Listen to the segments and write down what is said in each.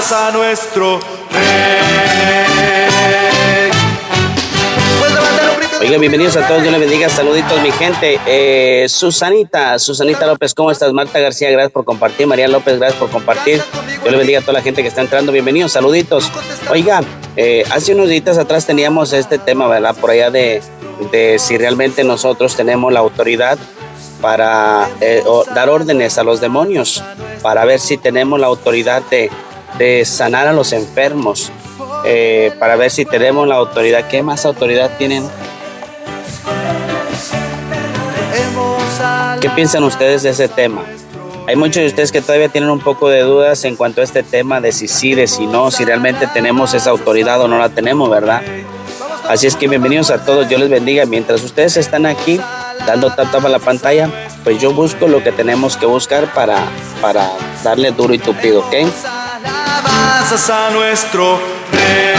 alabanzas a nuestro Rey. Oigan, bienvenidos a todos, Dios les bendiga, saluditos mi gente. Susanita López, ¿cómo estás? Marta García, gracias por compartir. María López, gracias por compartir. Dios les bendiga a toda la gente que está entrando, bienvenidos, saluditos. Oigan, hace unos días atrás teníamos este tema, ¿verdad? Por allá de si realmente nosotros tenemos la autoridad para dar órdenes a los demonios, para ver si tenemos la autoridad de sanar a los enfermos, para ver si tenemos la autoridad. ¿Qué más autoridad tienen? ¿Qué piensan ustedes de ese tema? Hay muchos de ustedes que todavía tienen un poco de dudas en cuanto a este tema de si sí, de si no, si realmente tenemos esa autoridad o no la tenemos, ¿verdad? Así es que bienvenidos a todos, Dios les bendiga. Mientras ustedes están aquí dando tap a la pantalla, pues yo busco lo que tenemos que buscar para darle duro y tupido, ¿ok? Alabanzas a nuestro Rey.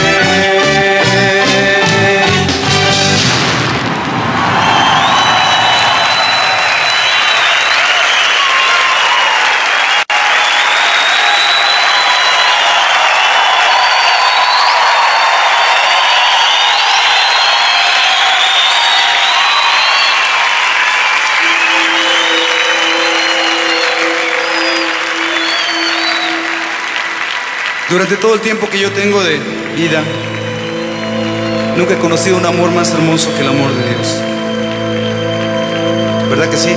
Durante todo el tiempo que yo tengo de vida, nunca he conocido un amor más hermoso que el amor de Dios. ¿Verdad que sí?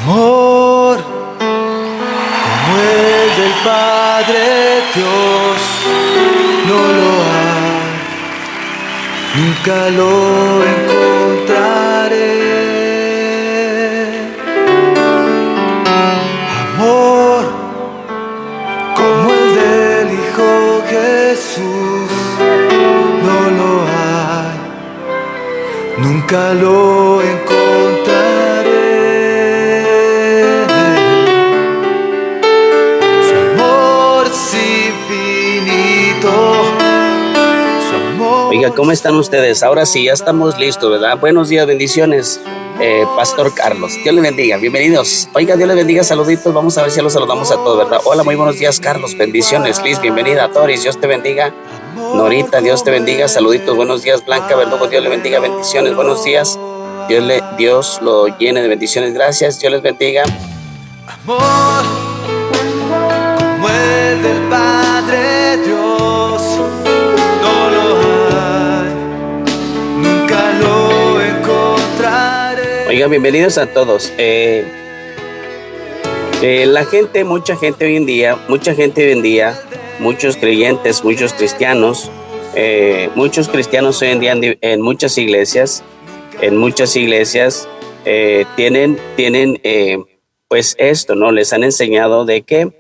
Amor como el del Padre Dios no lo hay, nunca lo encontraré. Amor como el del Hijo Jesús no lo hay, nunca lo encontraré. Oiga, ¿cómo están ustedes? Ahora sí, ya estamos listos, ¿verdad? Buenos días, bendiciones, Pastor Carlos. Dios les bendiga, bienvenidos. Oiga, Dios les bendiga, saluditos. Vamos a ver si ya los saludamos a todos, ¿verdad? Hola, muy buenos días, Carlos. Bendiciones, Liz, bienvenida. Doris, Dios te bendiga. Norita, Dios te bendiga. Saluditos, buenos días. Blanca Verdugo, Dios le bendiga. Bendiciones, buenos días. Dios lo llene de bendiciones. Gracias, Dios les bendiga. Amor como el del Padre Dios no lo hay, nunca lo encontraré. Oigan, bienvenidos a todos. Mucha gente hoy en día, muchos creyentes, muchos cristianos hoy en día en muchas iglesias tienen pues esto, ¿no? Les han enseñado de que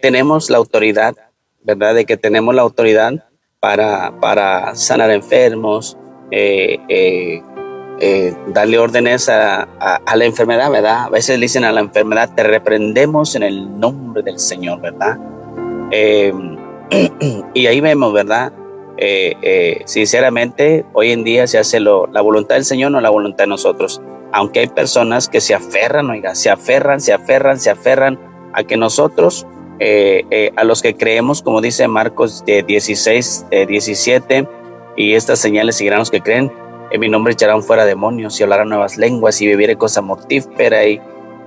tenemos la autoridad, ¿verdad? De que tenemos la autoridad para sanar enfermos, darle órdenes a la enfermedad, ¿verdad? A veces le dicen a la enfermedad, te reprendemos en el nombre del Señor, ¿verdad? Y ahí vemos, ¿verdad? Sinceramente, hoy en día se hace la voluntad del Señor, no la voluntad de nosotros. Aunque hay personas que se aferran, oiga, se aferran a que nosotros, a los que creemos, como dice Marcos 16, 17, y estas señales seguirán los que creen. En mi nombre echarán fuera demonios y hablarán nuevas lenguas y beberé cosa mortífera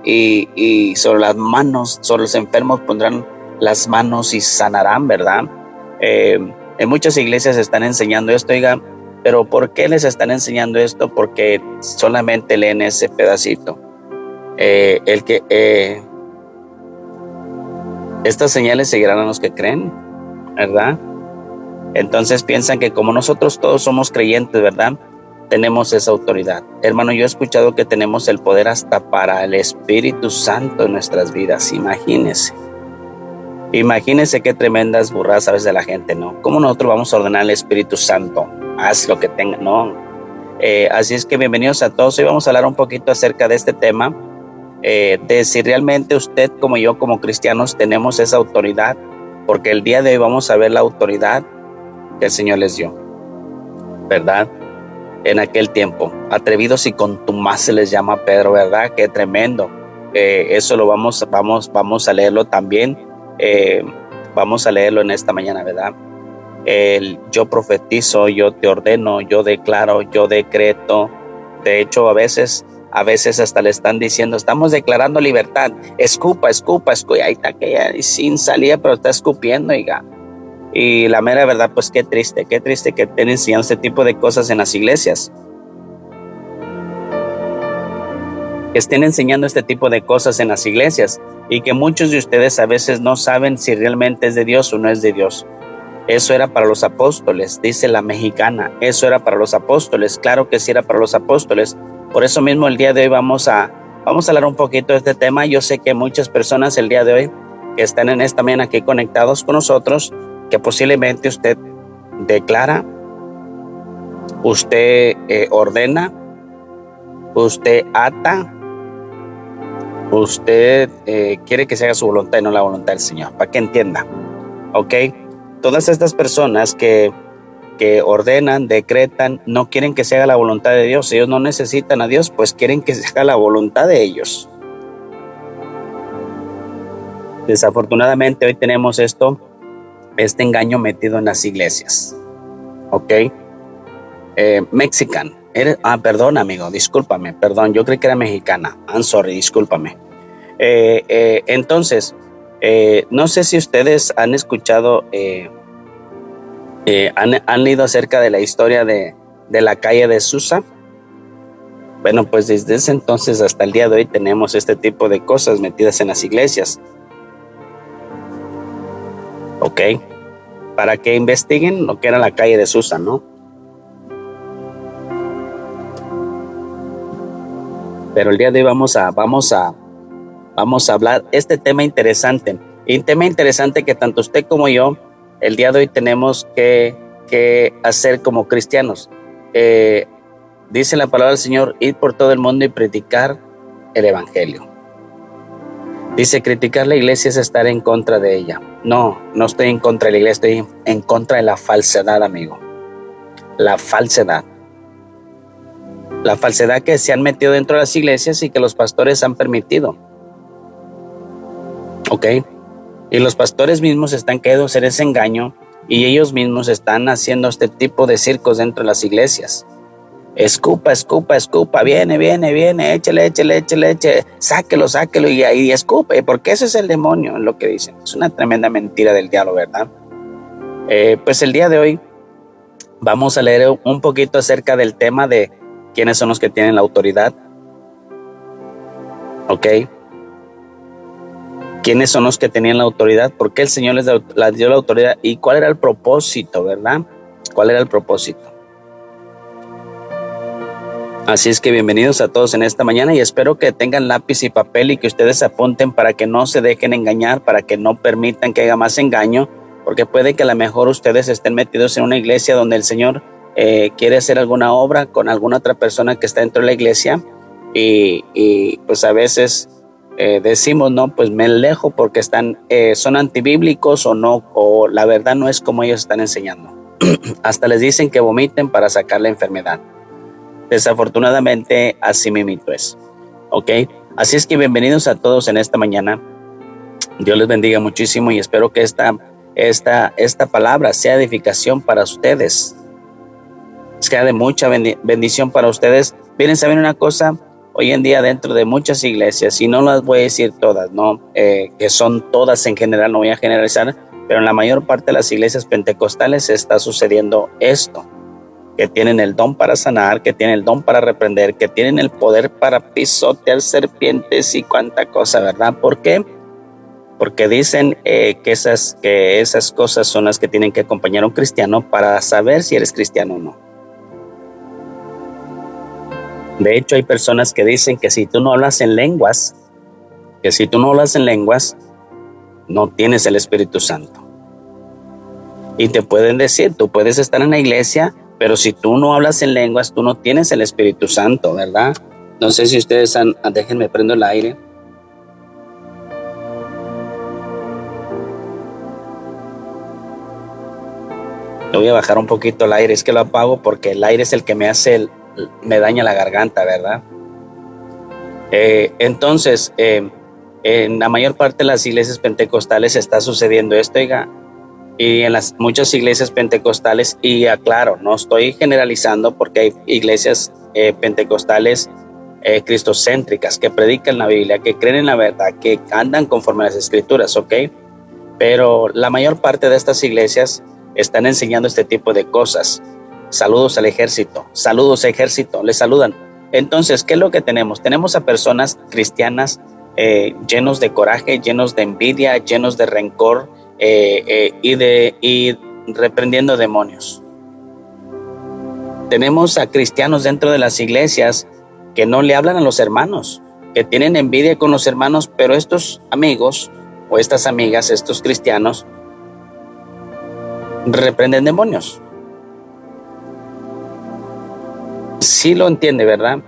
y sobre las manos, sobre los enfermos pondrán las manos y sanarán, ¿verdad? En muchas iglesias están enseñando esto, oiga, pero ¿por qué les están enseñando esto? Porque solamente leen ese pedacito. Estas señales seguirán a los que creen, ¿verdad? Entonces piensan que como nosotros todos somos creyentes, ¿verdad? Tenemos esa autoridad. Hermano, yo he escuchado que tenemos el poder hasta para el Espíritu Santo en nuestras vidas, imagínense. Imagínense qué tremendas burradas a veces de la gente, ¿no? ¿Cómo nosotros vamos a ordenar al Espíritu Santo? Haz lo que tenga, ¿no? Así es que bienvenidos a todos. Hoy vamos a hablar un poquito acerca de este tema, de si realmente usted como yo como cristianos tenemos esa autoridad, porque el día de hoy vamos a ver la autoridad que el Señor les dio, ¿verdad? En aquel tiempo, atrevidos y contumaces les llama Pedro, ¿verdad? Qué tremendo. Eso lo vamos a leerlo también. Vamos a leerlo en esta mañana, ¿verdad? Yo profetizo, yo te ordeno, yo declaro, yo decreto. De hecho, a veces hasta le están diciendo, estamos declarando libertad. Escupa. Ahí está aquella sin salida, pero está escupiendo, oiga. Y la mera verdad, pues qué triste que estén enseñando este tipo de cosas en las iglesias. Que estén enseñando este tipo de cosas en las iglesias y que muchos de ustedes a veces no saben si realmente es de Dios o no es de Dios. Eso era para los apóstoles, dice la mexicana. Eso era para los apóstoles. Claro que sí era para los apóstoles. Por eso mismo el día de hoy vamos a hablar un poquito de este tema. Yo sé que muchas personas el día de hoy que están en esta mañana aquí conectados con nosotros, que posiblemente usted declara, usted ordena, usted ata, usted quiere que se haga su voluntad y no la voluntad del Señor, para que entienda, ¿ok? Todas estas personas que ordenan, decretan, no quieren que se haga la voluntad de Dios. Ellos no necesitan a Dios, pues quieren que se haga la voluntad de ellos. Desafortunadamente hoy tenemos este engaño metido en las iglesias, ¿ok? Mexican. Perdón, amigo, discúlpame, perdón, yo creí que era mexicana. I'm sorry, discúlpame. Entonces, no sé si ustedes han escuchado, han leído acerca de la historia de la calle de Susa. Bueno, pues desde ese entonces hasta el día de hoy tenemos este tipo de cosas metidas en las iglesias. ¿Ok? Para que investiguen lo que era la calle de Susa, ¿no? Pero el día de hoy vamos a hablar este tema interesante. Y un tema interesante que tanto usted como yo, el día de hoy tenemos que hacer como cristianos. Dice la palabra del Señor, ir por todo el mundo y predicar el evangelio. Dice, criticar la iglesia es estar en contra de ella. No estoy en contra de la iglesia, estoy en contra de la falsedad, amigo. La falsedad. La falsedad que se han metido dentro de las iglesias y que los pastores han permitido. ¿Ok? Y los pastores mismos están quedando en ese engaño y ellos mismos están haciendo este tipo de circos dentro de las iglesias. Escupa, viene, échale, sáquelo y escupe, porque ese es el demonio, es lo que dicen. Es una tremenda mentira del diablo, ¿verdad? Pues el día de hoy vamos a leer un poquito acerca del tema de quiénes son los que tienen la autoridad. ¿Ok? ¿Quiénes son los que tenían la autoridad? ¿Por qué el Señor les dio la autoridad? ¿Y cuál era el propósito, verdad? ¿Cuál era el propósito? Así es que bienvenidos a todos en esta mañana y espero que tengan lápiz y papel y que ustedes apunten para que no se dejen engañar, para que no permitan que haya más engaño, porque puede que a lo mejor ustedes estén metidos en una iglesia donde el Señor quiere hacer alguna obra con alguna otra persona que está dentro de la iglesia y pues a veces decimos, no, pues me alejo porque son antibíblicos o la verdad no es como ellos están enseñando. Hasta les dicen que vomiten para sacar la enfermedad. Desafortunadamente así mismo es, ¿ok? Así es que bienvenidos a todos en esta mañana. Dios les bendiga muchísimo y espero que esta palabra sea edificación para ustedes, sea de mucha bendición para ustedes. Miren, ¿saben una cosa? Hoy en día dentro de muchas iglesias, y no las voy a decir todas, ¿no? Que son todas en general, no voy a generalizar, pero en la mayor parte de las iglesias pentecostales está sucediendo esto. Que tienen el don para sanar, que tienen el don para reprender, que tienen el poder para pisotear serpientes y cuánta cosa, ¿verdad? ¿Por qué? Porque dicen que esas cosas son las que tienen que acompañar a un cristiano para saber si eres cristiano o no. De hecho, hay personas que dicen que si tú no hablas en lenguas, no tienes el Espíritu Santo. Y te pueden decir, tú puedes estar en la iglesia, pero si tú no hablas en lenguas, tú no tienes el Espíritu Santo, ¿verdad? No sé si ustedes déjenme prendo el aire. Le voy a bajar un poquito el aire, es que lo apago porque el aire es el que me daña la garganta, ¿verdad? Entonces, en la mayor parte de las iglesias pentecostales está sucediendo esto, oiga, y en muchas iglesias pentecostales, y aclaro, no estoy generalizando porque hay iglesias pentecostales cristocéntricas que predican la Biblia, que creen en la verdad, que andan conforme a las escrituras, ¿ok? Pero la mayor parte de estas iglesias están enseñando este tipo de cosas. Saludos al ejército, les saludan. Entonces, ¿qué es lo que tenemos? Tenemos a personas cristianas llenos de coraje, llenos de envidia, llenos de rencor y reprendiendo demonios. Tenemos a cristianos dentro de las iglesias que no le hablan a los hermanos, que tienen envidia con los hermanos, pero estos amigos o estas amigas, estos cristianos, reprenden demonios. Sí lo entiende, ¿verdad?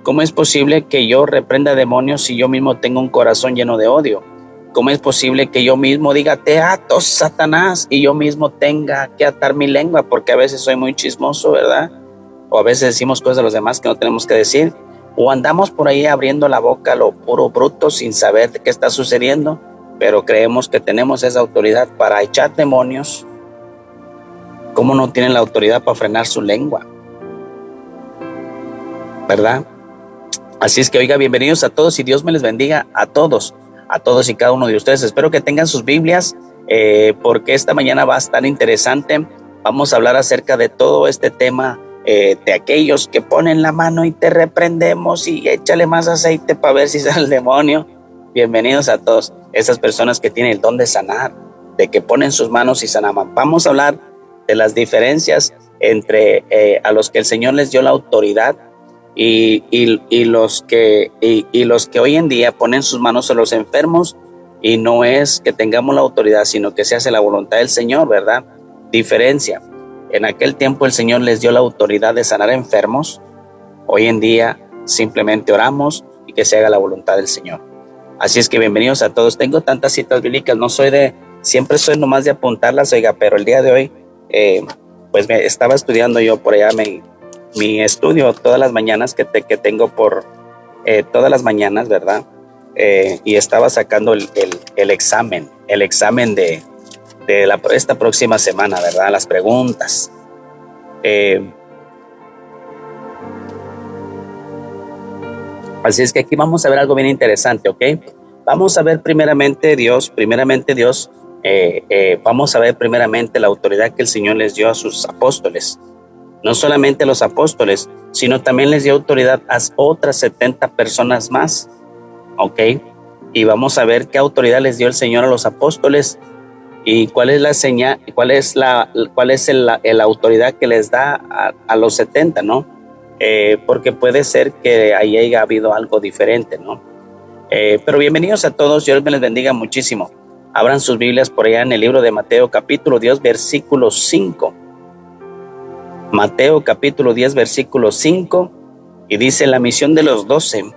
¿Cómo es posible que yo reprenda demonios si yo mismo tengo un corazón lleno de odio? ¿Cómo es posible que yo mismo diga, te ato, Satanás, y yo mismo tenga que atar mi lengua? Porque a veces soy muy chismoso, ¿verdad? O a veces decimos cosas de los demás que no tenemos que decir. O andamos por ahí abriendo la boca a lo puro bruto sin saber de qué está sucediendo, pero creemos que tenemos esa autoridad para echar demonios. ¿Cómo no tienen la autoridad para frenar su lengua? ¿Verdad? Así es que, oiga, bienvenidos a todos y Dios me les bendiga a todos y cada uno de ustedes. Espero que tengan sus Biblias porque esta mañana va a estar interesante. Vamos a hablar acerca de todo este tema de aquellos que ponen la mano y te reprendemos y échale más aceite para ver si sale el demonio. Bienvenidos a todos esas personas que tienen el don de sanar, de que ponen sus manos y sanaban. Vamos a hablar de las diferencias entre a los que el Señor les dio la autoridad y los que hoy en día ponen sus manos a los enfermos, y no es que tengamos la autoridad, sino que se hace la voluntad del Señor, ¿verdad? Diferencia. En aquel tiempo el Señor les dio la autoridad de sanar enfermos. Hoy en día simplemente oramos y que se haga la voluntad del Señor. Así es que bienvenidos a todos. Tengo tantas citas bíblicas, siempre soy nomás de apuntarlas, oiga, pero el día de hoy pues me estaba estudiando yo por allá mi estudio todas las mañanas que tengo por todas las mañanas, ¿verdad? Y estaba sacando el examen de esta próxima semana, ¿verdad? Las preguntas. Así es que aquí vamos a ver algo bien interesante, ¿ok? Vamos a ver primeramente Dios, vamos a ver primeramente la autoridad que el Señor les dio a sus apóstoles. No solamente a los apóstoles, sino también les dio autoridad a otras 70 personas más, ¿ok? Y vamos a ver qué autoridad les dio el Señor a los apóstoles y cuál es la señal, cuál es la autoridad que les da a los 70, ¿no? Porque puede ser que ahí haya habido algo diferente, ¿no? Pero bienvenidos a todos, Dios me les bendiga muchísimo. Abran sus Biblias por allá en el libro de Mateo capítulo 10, versículo 5. Mateo capítulo 10, versículo 5, y dice la misión de los 12.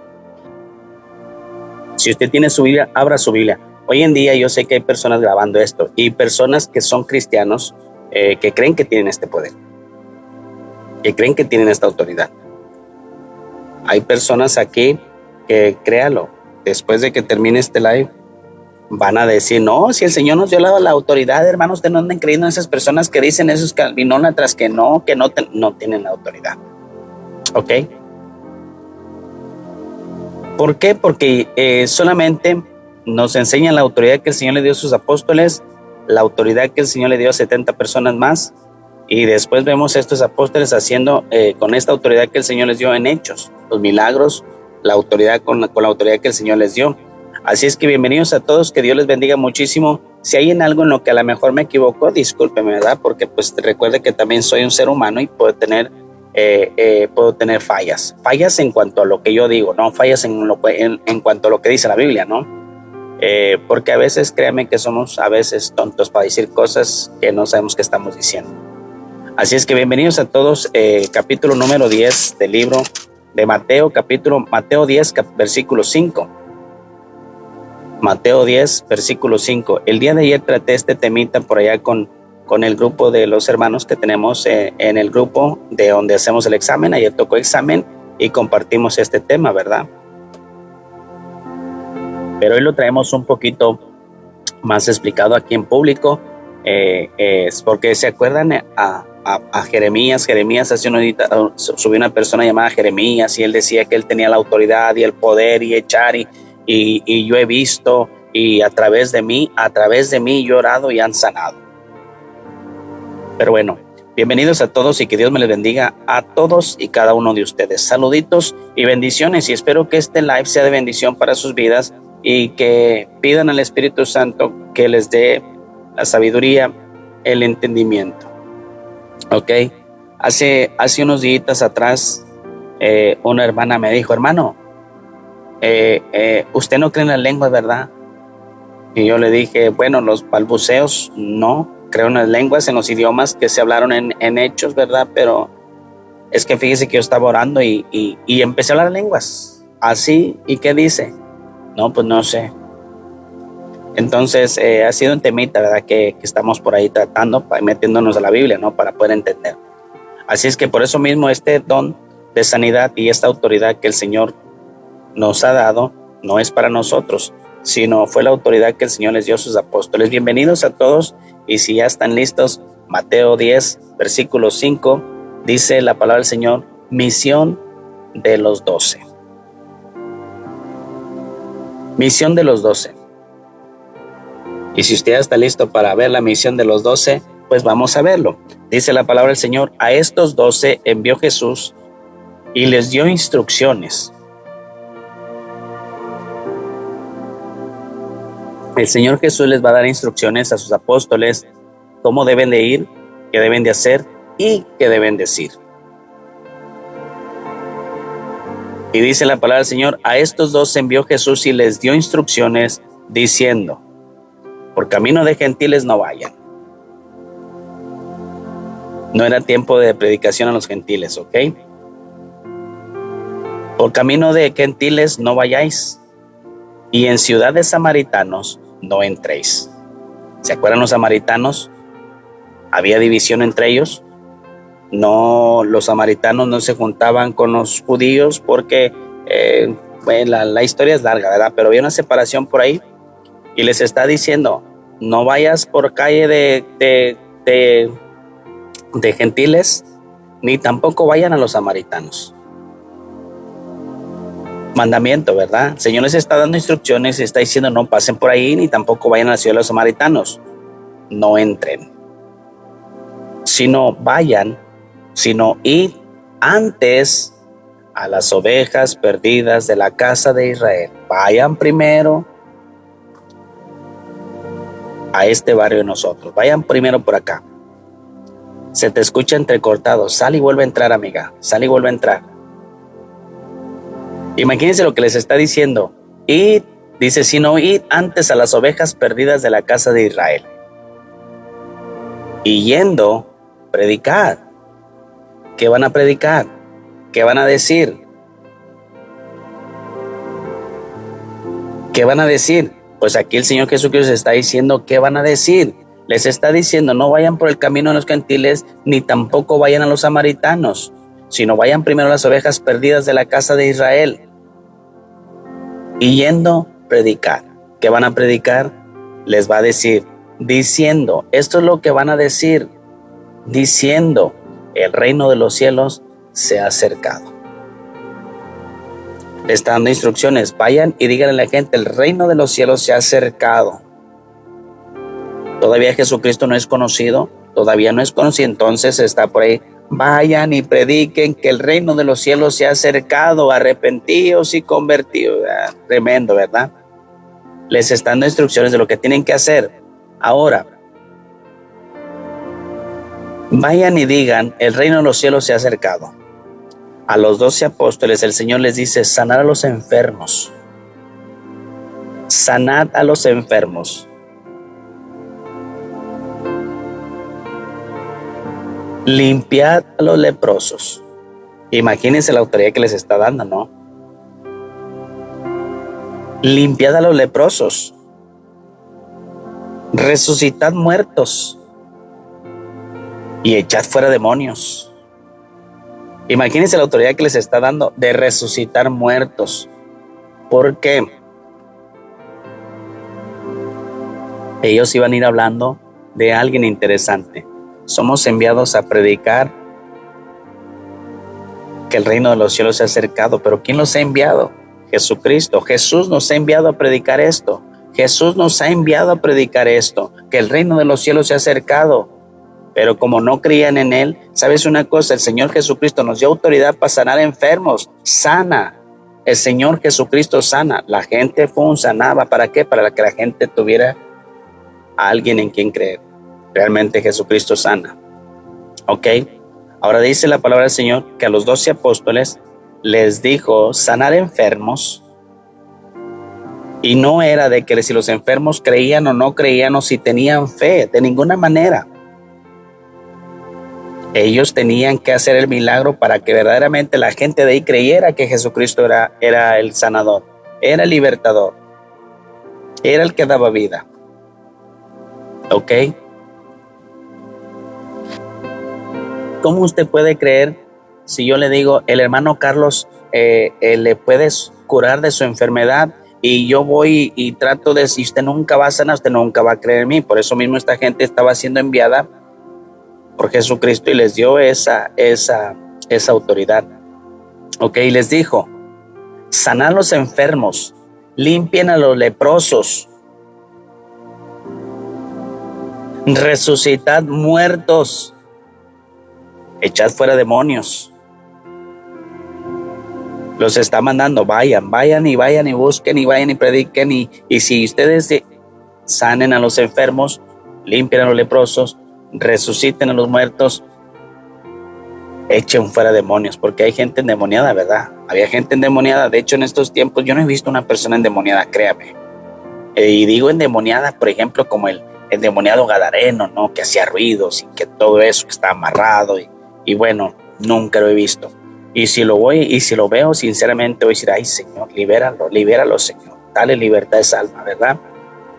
Si usted tiene su Biblia, abra su Biblia. Hoy en día yo sé que hay personas grabando esto y personas que son cristianos que creen que tienen este poder, que creen que tienen esta autoridad. Hay personas aquí que, créalo, después de que termine este live, van a decir, no, si el Señor nos dio la autoridad, hermanos, ustedes no anden creyendo en esas personas que dicen esos calvinólatras que no tienen la autoridad. ¿Ok? ¿Por qué? Porque solamente nos enseñan la autoridad que el Señor le dio a sus apóstoles, la autoridad que el Señor le dio a 70 personas más, y después vemos a estos apóstoles haciendo con esta autoridad que el Señor les dio en hechos, los milagros, la autoridad con la autoridad que el Señor les dio. Así es que bienvenidos a todos, que Dios les bendiga muchísimo. Si hay en algo en lo que a lo mejor me equivoco, discúlpeme, ¿verdad? Porque pues recuerde que también soy un ser humano y puedo tener fallas en cuanto a lo que yo digo, no fallas en cuanto a lo que dice la Biblia, ¿no? porque a veces créanme que somos a veces tontos para decir cosas que no sabemos qué estamos diciendo. Así es que bienvenidos a todos, capítulo número 10 del libro de Mateo, Mateo 10, versículo 5. Mateo 10, versículo 5. El día de ayer traté este temita por allá con el grupo de los hermanos que tenemos en el grupo de donde hacemos el examen. Ayer tocó examen y compartimos este tema, ¿verdad? Pero hoy lo traemos un poquito más explicado aquí en público, porque se acuerdan a Jeremías. Jeremías hace unos días subió una persona llamada Jeremías y él decía que él tenía la autoridad y el poder y echar y yo he visto y a través de mí yo he orado y han sanado. Pero bueno, bienvenidos a todos y que Dios me les bendiga a todos y cada uno de ustedes. Saluditos y bendiciones, y espero que este live sea de bendición para sus vidas y que pidan al Espíritu Santo que les dé la sabiduría, el entendimiento. Ok, hace unos días atrás una hermana me dijo: hermano, usted no cree en las lenguas, ¿verdad? Y yo le dije: bueno, los balbuceos no, creo en las lenguas, en los idiomas que se hablaron en Hechos, ¿verdad? Pero es que fíjese que yo estaba orando y empecé a hablar lenguas así. ¿Y qué dice? No, pues no sé. Entonces ha sido un temita, ¿verdad? Que estamos por ahí tratando, metiéndonos a la Biblia, ¿no? Para poder entender. Así es que por eso mismo este don de sanidad y esta autoridad que el Señor nos ha dado no es para nosotros, sino fue la autoridad que el Señor les dio a sus apóstoles. Bienvenidos a todos, y si ya están listos, Mateo 10, versículo 5, dice la palabra del Señor: misión de los 12. Misión de los 12. Y si usted ya está listo para ver la misión de los 12, pues vamos a verlo. Dice la palabra del Señor: a estos 12 envió Jesús y les dio instrucciones. El Señor Jesús les va a dar instrucciones a sus apóstoles, cómo deben de ir, qué deben de hacer y qué deben decir. Y dice la palabra del Señor: a estos 12 envió Jesús y les dio instrucciones diciendo: por camino de gentiles no vayan. No era tiempo de predicación a los gentiles, ¿ok? Por camino de gentiles no vayáis, y en ciudades samaritanos no entréis. ¿Se acuerdan los samaritanos? Había división entre ellos. No, los samaritanos no se juntaban con los judíos porque la historia es larga, ¿verdad? Pero había una separación por ahí y les está diciendo: no vayas por calle de gentiles, ni tampoco vayan a los samaritanos. Mandamiento, ¿verdad? El Señor les está dando instrucciones y está diciendo: no pasen por ahí, ni tampoco vayan a la ciudad de los samaritanos. No entren. Sino id antes a las ovejas perdidas de la casa de Israel. Vayan primero a este barrio de nosotros. Vayan primero por acá. Se te escucha entrecortado. Sal y vuelve a entrar, amiga. Sal y vuelve a entrar. Imagínense lo que les está diciendo. Id, dice, sino id antes a las ovejas perdidas de la casa de Israel. Y yendo, predicad. ¿Qué van a predicar? ¿Qué van a decir? ¿Qué van a decir? Pues aquí el Señor Jesucristo les está diciendo qué van a decir. Les está diciendo: no vayan por el camino de los gentiles, ni tampoco vayan a los samaritanos, sino vayan primero a las ovejas perdidas de la casa de Israel. Y yendo, predicar. ¿Qué van a predicar? Les va a decir, diciendo, esto es lo que van a decir, diciendo: el reino de los cielos se ha acercado. Le está dando instrucciones: vayan y díganle a la gente, el reino de los cielos se ha acercado. Todavía Jesucristo no es conocido, entonces está por ahí: vayan y prediquen que el reino de los cielos se ha acercado, arrepentíos y convertidos. Tremendo, ¿verdad? Les están dando instrucciones de lo que tienen que hacer. Ahora, vayan y digan, el reino de los cielos se ha acercado. A los 12 apóstoles el Señor les dice: sanar a los enfermos, sanad a los enfermos, limpiad a los leprosos. Imagínense la autoridad que les está dando, ¿no? Limpiad a los leprosos, resucitad muertos y echad fuera demonios. Imagínense la autoridad que les está dando de resucitar muertos. ¿Por qué? Ellos iban a ir hablando de alguien interesante. Somos enviados a predicar que el reino de los cielos se ha acercado. ¿Pero quién los ha enviado? Jesucristo. Jesús nos ha enviado a predicar esto. Jesús nos ha enviado a predicar esto, que el reino de los cielos se ha acercado. Pero como no creían en Él, ¿sabes una cosa? El Señor Jesucristo nos dio autoridad para sanar enfermos. Sana. El Señor Jesucristo sana. La gente sanaba. ¿Para qué? Para que la gente tuviera a alguien en quien creer. Realmente Jesucristo sana. ¿Ok? Ahora dice la palabra del Señor que a los 12 apóstoles les dijo sanar enfermos. Y no era de que si los enfermos creían o no creían o si tenían fe, de ninguna manera. Ellos tenían que hacer el milagro para que verdaderamente la gente de ahí creyera que Jesucristo era el sanador, era el libertador, era el que daba vida. ¿Ok? ¿Cómo usted puede creer si yo le digo, el hermano Carlos le puedes curar de su enfermedad? Y yo voy y trato de, si usted nunca va a sanar, usted nunca va a creer en mí. Por eso mismo esta gente estaba siendo enviada por Jesucristo y les dio esa autoridad. Ok, y les dijo, sanad a los enfermos, limpien a los leprosos, resucitad muertos, echad fuera demonios. Los está mandando, vayan y busquen y vayan y prediquen y si ustedes sanen a los enfermos, limpien a los leprosos, resuciten a los muertos, echen fuera demonios, porque hay gente endemoniada, ¿verdad? Había gente endemoniada. De hecho, en estos tiempos yo no he visto una persona endemoniada, créame. Y digo endemoniada, por ejemplo, como el endemoniado gadareno, ¿no? Que hacía ruidos y que todo eso, que está amarrado y bueno, nunca lo he visto. Y si lo veo, sinceramente voy a decir, ay Señor, libéralo Señor, dale libertad de esa alma, ¿verdad?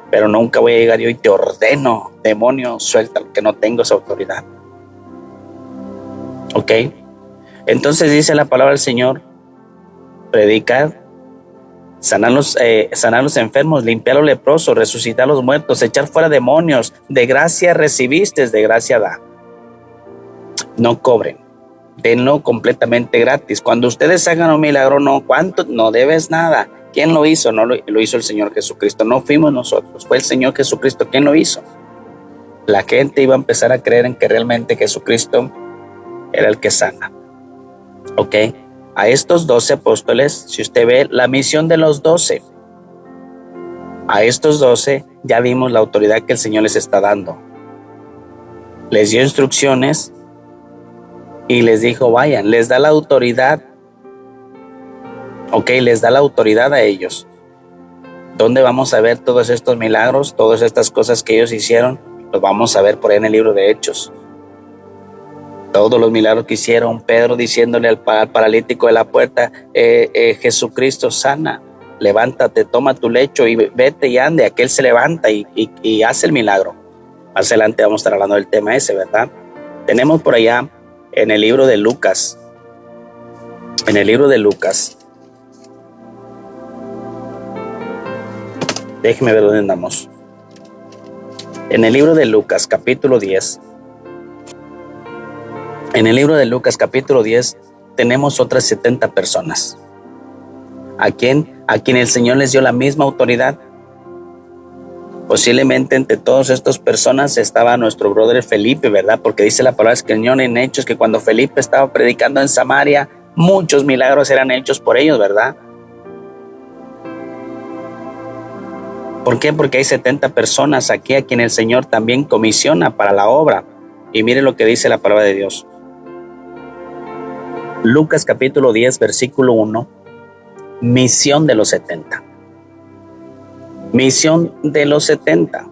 Pero nunca voy a llegar yo y te ordeno, demonio, suéltalo, que no tengo esa autoridad. ¿Ok? Entonces dice la palabra del Señor, predicar, sanar los enfermos, limpiar a los leprosos, resucitar a los muertos, echar fuera demonios. De gracia recibiste, de gracia da. No cobren, denlo completamente gratis. Cuando ustedes hagan un milagro, no debes nada. ¿Quién lo hizo? No lo hizo el Señor Jesucristo. No fuimos nosotros, fue el Señor Jesucristo quien lo hizo. La gente iba a empezar a creer en que realmente Jesucristo era el que sana. ¿Ok? A estos 12 apóstoles, si usted ve la misión de los 12, a estos 12 ya vimos la autoridad que el Señor les está dando. Les dio instrucciones y les dijo, vayan, les da la autoridad. Ok, les da la autoridad a ellos. ¿Dónde vamos a ver todos estos milagros, todas estas cosas que ellos hicieron? Los vamos a ver por ahí en el libro de Hechos. Todos los milagros que hicieron, Pedro diciéndole al paralítico de la puerta, Jesucristo sana, levántate, toma tu lecho y vete y ande. Aquel se levanta y hace el milagro. Más adelante vamos a estar hablando del tema ese, ¿verdad? Tenemos por allá en el libro de Lucas, déjeme ver dónde andamos. En el libro de Lucas, capítulo 10. En el libro de Lucas, capítulo 10, tenemos otras 70 personas. A quien el Señor les dio la misma autoridad. Posiblemente entre todas estas personas estaba nuestro brother Felipe, ¿verdad? Porque dice la palabra del Señor en Hechos que cuando Felipe estaba predicando en Samaria, muchos milagros eran hechos por ellos, ¿verdad? ¿Por qué? Porque hay 70 personas aquí a quien el Señor también comisiona para la obra. Y mire lo que dice la palabra de Dios. Lucas capítulo 10, versículo 1. Misión de los 70. Misión de los 70.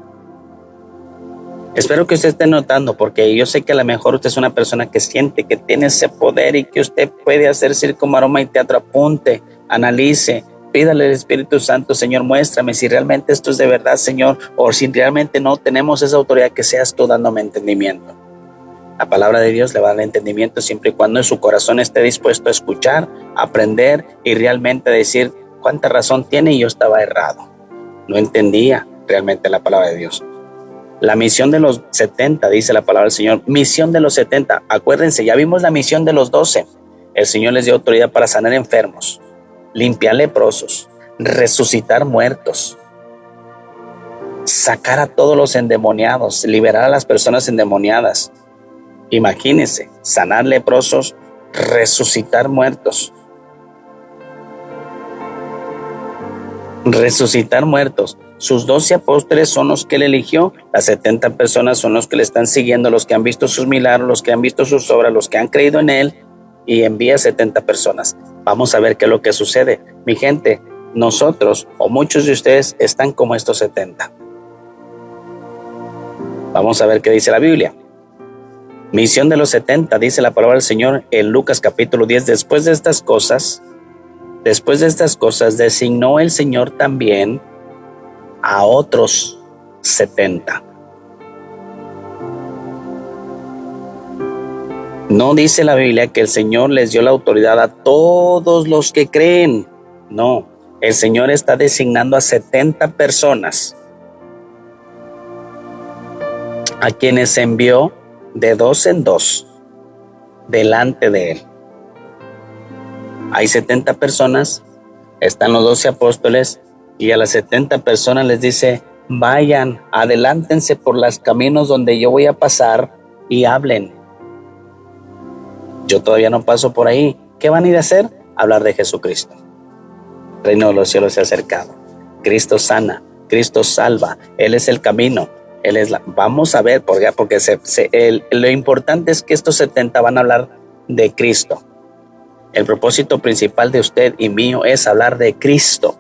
Espero que usted esté notando, porque yo sé que a lo mejor usted es una persona que siente que tiene ese poder y que usted puede hacer circo, maroma y teatro. Apunte, analice, pídale al Espíritu Santo: Señor, muéstrame si realmente esto es de verdad, Señor, o si realmente no tenemos esa autoridad, que seas tú dándome entendimiento. La palabra de Dios le va a dar entendimiento siempre y cuando en su corazón esté dispuesto a escuchar, aprender y realmente decir: cuánta razón tiene, y yo estaba errado. No entendía realmente la palabra de Dios. La misión de los 70, dice la palabra del Señor. Misión de los 70. Acuérdense, ya vimos la misión de los 12. El Señor les dio autoridad para sanar enfermos, limpiar leprosos, resucitar muertos, sacar a todos los endemoniados, liberar a las personas endemoniadas. Imagínense, sanar leprosos, resucitar muertos. Resucitar muertos. Sus 12 apóstoles son los que él eligió. Las 70 personas son los que le están siguiendo, los que han visto sus milagros, los que han visto sus obras, los que han creído en él, y envía 70 personas. Vamos a ver qué es lo que sucede. Mi gente, nosotros o muchos de ustedes están como estos 70. Vamos a ver qué dice la Biblia. Misión de los 70, dice la palabra del Señor en Lucas capítulo 10. Después de estas cosas, designó el Señor también a otros 70. No dice la Biblia que el Señor les dio la autoridad a todos los que creen. No, el Señor está designando a 70 personas, a quienes envió de 2 en 2 delante de él. Hay 70 personas, están los 12 apóstoles, y a las 70 personas les dice: vayan, adelántense por los caminos donde yo voy a pasar y hablen. Yo todavía no paso por ahí. ¿Qué van a ir a hacer? Hablar de Jesucristo. El reino de los cielos se ha acercado. Cristo sana, Cristo salva, Él es el camino, Él es la... Vamos a ver, porque lo importante es que estos 70 van a hablar de Cristo. El propósito principal de usted y mío es hablar de Cristo,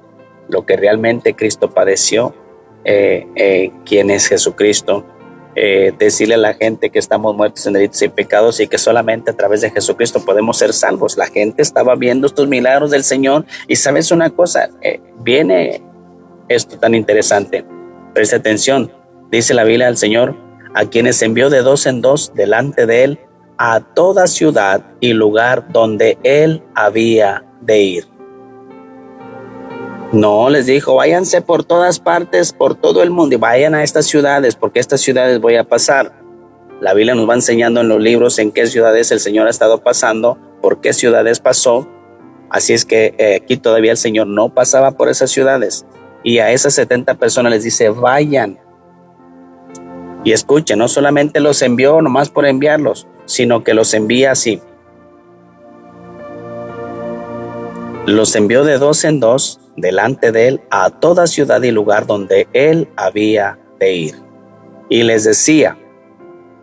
lo que realmente Cristo padeció, quién es Jesucristo, decirle a la gente que estamos muertos en delitos y pecados y que solamente a través de Jesucristo podemos ser salvos. La gente estaba viendo estos milagros del Señor, y sabes una cosa, viene esto tan interesante. Presta atención, dice la Biblia del Señor: a quienes envió de 2 en 2 delante de él a toda ciudad y lugar donde él había de ir. No les dijo: váyanse por todas partes, por todo el mundo, y vayan a estas ciudades, porque estas ciudades voy a pasar. La Biblia nos va enseñando en los libros en qué ciudades el Señor ha estado pasando, por qué ciudades pasó. Así es que aquí todavía el Señor no pasaba por esas ciudades, y a esas 70 personas les dice: vayan. Y escuchen, no solamente los envió nomás por enviarlos, sino que los envía así. Los envió de 2 en 2 delante de él a toda ciudad y lugar donde él había de ir. Y les decía: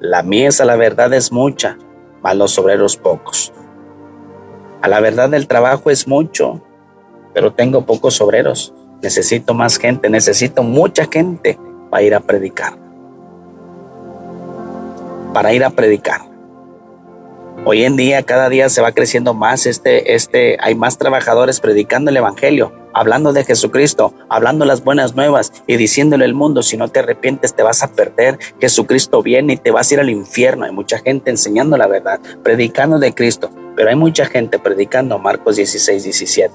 la mies a la verdad es mucha, mas los obreros pocos. A la verdad el trabajo es mucho, pero tengo pocos obreros. Necesito más gente, necesito mucha gente para ir a predicar. Hoy en día, cada día se va creciendo más, hay más trabajadores predicando el evangelio, hablando de Jesucristo, hablando las buenas nuevas y diciéndole al mundo: si no te arrepientes te vas a perder, Jesucristo viene y te vas a ir al infierno. Hay mucha gente enseñando la verdad, predicando de Cristo, pero hay mucha gente predicando Marcos 16, 17.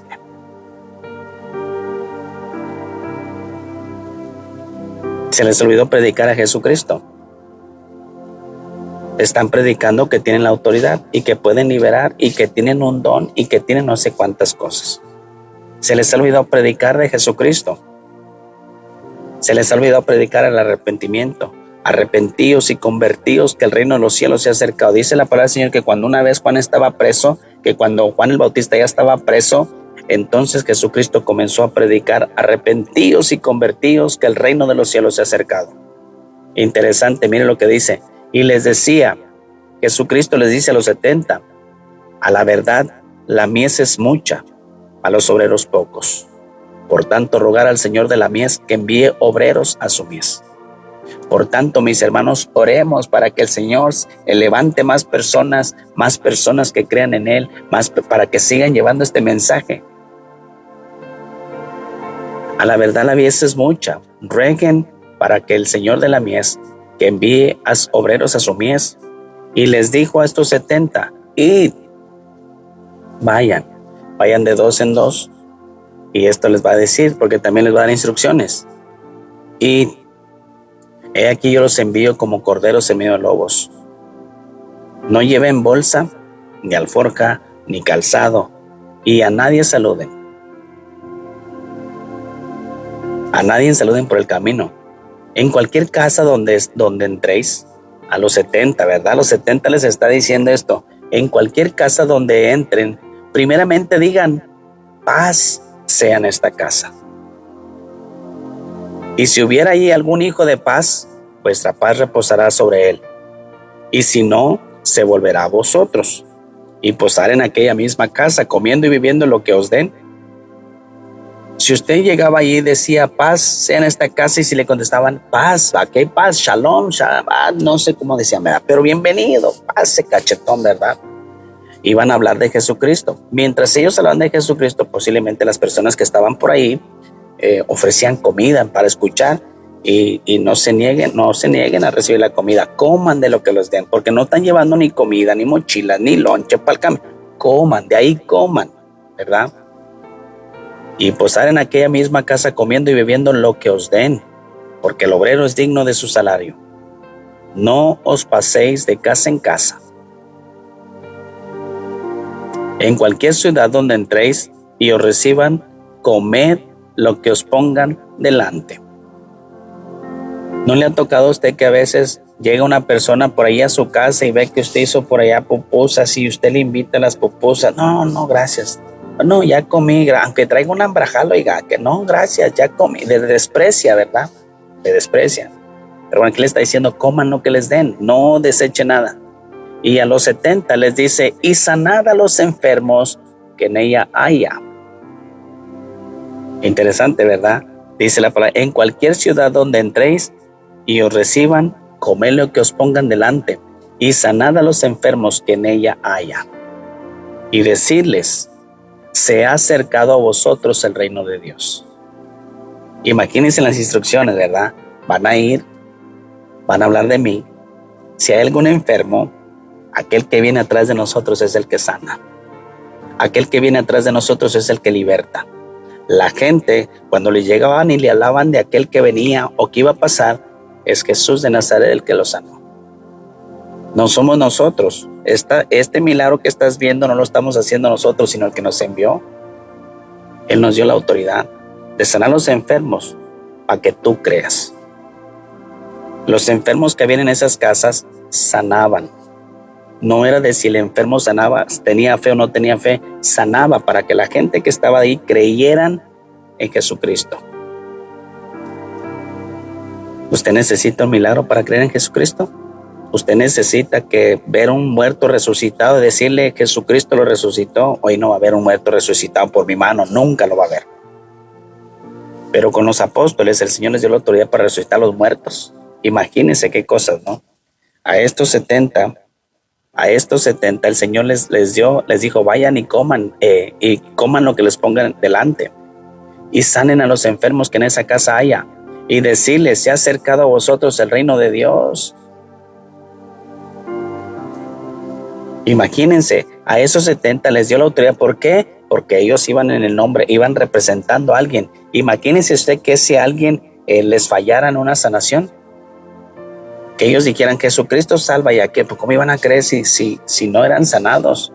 Se les olvidó predicar a Jesucristo. Están predicando que tienen la autoridad y que pueden liberar y que tienen un don y que tienen no sé cuántas cosas. Se les ha olvidado predicar de Jesucristo. Se les ha olvidado predicar el arrepentimiento. Arrepentíos y convertíos, que el reino de los cielos se ha acercado. Dice la palabra del Señor que cuando una vez Juan estaba preso, que cuando Juan el Bautista ya estaba preso, entonces Jesucristo comenzó a predicar: arrepentíos y convertíos, que el reino de los cielos se ha acercado. Interesante, mire lo que dice. Y les decía, Jesucristo les dice a los 70: a la verdad la mies es mucha, a los obreros pocos. Por tanto, rogar al Señor de la mies que envíe obreros a su mies. Por tanto, mis hermanos, oremos para que el Señor levante más personas que crean en Él, para que sigan llevando este mensaje. A la verdad la mies es mucha. Rueguen para que el Señor de la mies que envíe a obreros a su mies. Y les dijo a estos 70, id, vayan de 2 en 2. Y esto les va a decir, porque también les va a dar instrucciones. Id, he aquí yo los envío como corderos en medio de lobos. No lleven bolsa, ni alforja, ni calzado, y a nadie saluden. A nadie saluden por el camino. En cualquier casa donde entréis, a los 70, ¿verdad? A los 70 les está diciendo esto. En cualquier casa donde entren, primeramente digan, paz sea en esta casa. Y si hubiera ahí algún hijo de paz, vuestra paz reposará sobre él. Y si no, se volverá a vosotros. Y posar en aquella misma casa, comiendo y viviendo lo que os den. Si usted llegaba allí y decía, paz sea en esta casa, y si le contestaban, paz, ¿qué paz? Shalom, no sé cómo decían, ¿verdad? Pero bienvenido, paz, ese cachetón, ¿verdad? Iban a hablar de Jesucristo. Mientras ellos hablaban de Jesucristo, posiblemente las personas que estaban por ahí ofrecían comida para escuchar, y no se nieguen a recibir la comida. Coman de lo que les den, porque no están llevando ni comida, ni mochila, ni lonche para el cambio. Coman, de ahí coman, ¿verdad? Y posar en aquella misma casa comiendo y bebiendo lo que os den, porque el obrero es digno de su salario. No os paséis de casa en casa. En cualquier ciudad donde entréis y os reciban, comed lo que os pongan delante. ¿No le ha tocado a usted que a veces llega una persona por ahí a su casa y ve que usted hizo por allá pupusas y usted le invita a las pupusas? No, gracias. No, ya comí, aunque traiga un ambrajal, oiga, que no, gracias, ya comí. Le desprecia, ¿verdad? Le desprecia. Pero bueno, aquí le está diciendo, coman lo que les den, no deseche nada. Y a los 70 les dice, y sanad a los enfermos que en ella haya. Interesante, ¿verdad? Dice la palabra, en cualquier ciudad donde entréis y os reciban, comed lo que os pongan delante, y sanad a los enfermos que en ella haya. Y decirles, se ha acercado a vosotros el reino de Dios. Imagínense las instrucciones, ¿verdad? Van a ir, van a hablar de mí. Si hay algún enfermo, aquel que viene atrás de nosotros es el que sana. Aquel que viene atrás de nosotros es el que liberta. La gente, cuando le llegaban y le hablaban de aquel que venía o que iba a pasar, es Jesús de Nazaret el que lo sanó. No somos nosotros. Este milagro que estás viendo no lo estamos haciendo nosotros, sino el que nos envió. Él nos dio la autoridad de sanar a los enfermos para que tú creas. Los enfermos que habían en esas casas sanaban. No era de si el enfermo sanaba, tenía fe o no tenía fe, sanaba para que la gente que estaba ahí creyeran en Jesucristo. ¿Usted necesita un milagro para creer en Jesucristo? Usted necesita ver un muerto resucitado y decirle Jesucristo lo resucitó. Hoy no va a haber un muerto resucitado por mi mano, nunca lo va a haber. Pero con los apóstoles el Señor les dio la autoridad para resucitar a los muertos. Imagínense qué cosas, ¿no? A estos 70 el Señor les dijo, vayan y coman lo que les pongan delante, y sanen a los enfermos que en esa casa haya, y decirles, se ha acercado a vosotros el reino de Dios. Imagínense, a esos 70 les dio la autoridad. ¿Por qué? Porque ellos iban en el nombre, iban representando a alguien. Imagínense usted que si alguien les fallara en una sanación, que ellos dijeran que Jesucristo salva, y a qué, pues ¿cómo iban a creer si no eran sanados?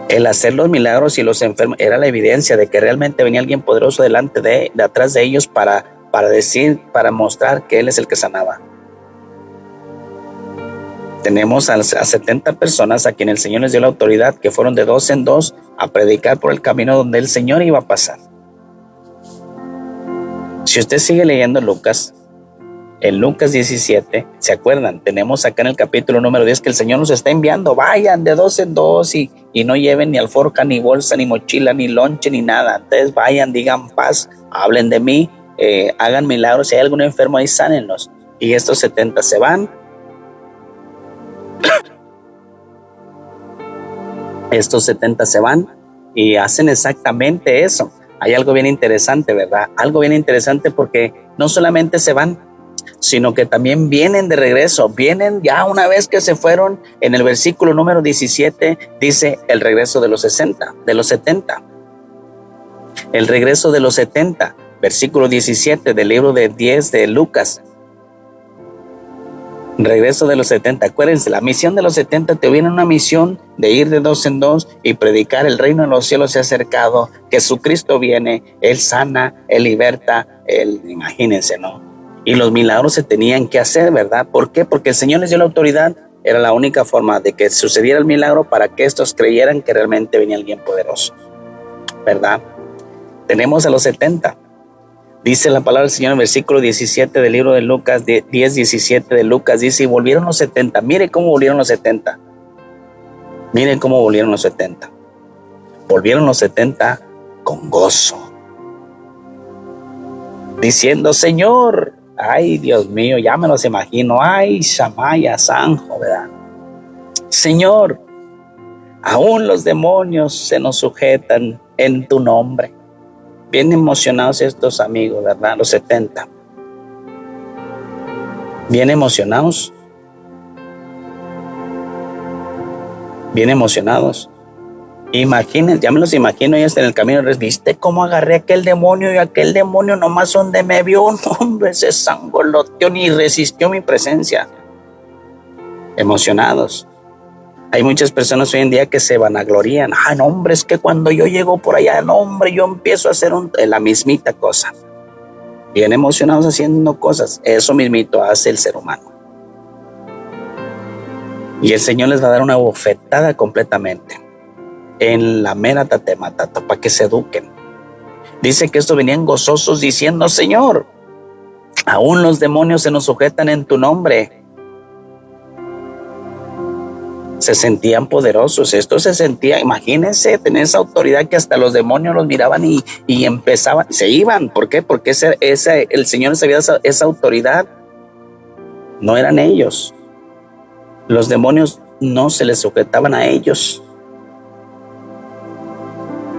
El hacer los milagros y los enfermos era la evidencia de que realmente venía alguien poderoso delante de atrás de ellos para mostrar que Él es el que sanaba. Tenemos a 70 personas a quien el Señor les dio la autoridad, que fueron de 2 en 2 a predicar por el camino donde el Señor iba a pasar. Si usted sigue leyendo Lucas, En Lucas 17, ¿se acuerdan? Tenemos acá en el capítulo número 10 que el Señor nos está enviando, vayan de dos en dos y no lleven ni alforja, ni bolsa, ni mochila, ni lonche, ni nada. Entonces vayan, digan paz, hablen de mí, hagan milagros. Si hay algún enfermo ahí, sánenlos. Y estos 70 se van. Estos 70 se van y hacen exactamente eso. Hay algo bien interesante, ¿verdad? Algo bien interesante porque no solamente se van, sino que también vienen de regreso. Vienen ya una vez que se fueron. En el versículo número 17 dice el regreso de los 70. El regreso de los 70. Versículo 17 del libro de 10 de Lucas. Regreso de los 70. Acuérdense, la misión de los 70 te viene una misión de ir de dos en dos y predicar el reino de los cielos se ha acercado. Jesucristo viene, Él sana, Él liberta, imagínense, ¿no? Y los milagros se tenían que hacer, ¿verdad? ¿Por qué? Porque el Señor les dio la autoridad. Era la única forma de que sucediera el milagro para que estos creyeran que realmente venía alguien poderoso, ¿verdad? Tenemos a los 70. Dice la palabra del Señor en el versículo 17 del libro de Lucas, 10:17 de Lucas, dice, y volvieron los 70. Mire cómo volvieron los 70. Miren cómo volvieron los 70. Volvieron los 70 con gozo, diciendo, Señor, ay, Dios mío, ya me los imagino, ay, Shamaya, Sanjo, ¿verdad? Señor, aún los demonios se nos sujetan en tu nombre. Bien emocionados estos amigos, ¿verdad? Los 70. Bien emocionados. Bien emocionados. Imaginen, ya me los imagino ellos en el camino. ¿Viste cómo agarré a aquel demonio? Y aquel demonio nomás donde me vio, no, hombre, se sangoloteó ni resistió mi presencia. Emocionados. Hay muchas personas hoy en día que se vanaglorían. Ah, no, hombre, es que cuando yo llego por allá, no, hombre, yo empiezo a hacer la mismita cosa. Bien emocionados haciendo cosas. Eso mismito hace el ser humano. Y el Señor les va a dar una bofetada completamente. En la mera tatematata, para que se eduquen. Dice que estos venían gozosos diciendo, Señor, aún los demonios se nos sujetan en tu nombre. Se sentían poderosos. Esto se sentía, imagínense, tener esa autoridad que hasta los demonios los miraban y empezaban, se iban. ¿Por qué? Porque el Señor les había dado esa autoridad. No eran ellos. Los demonios no se les sujetaban a ellos.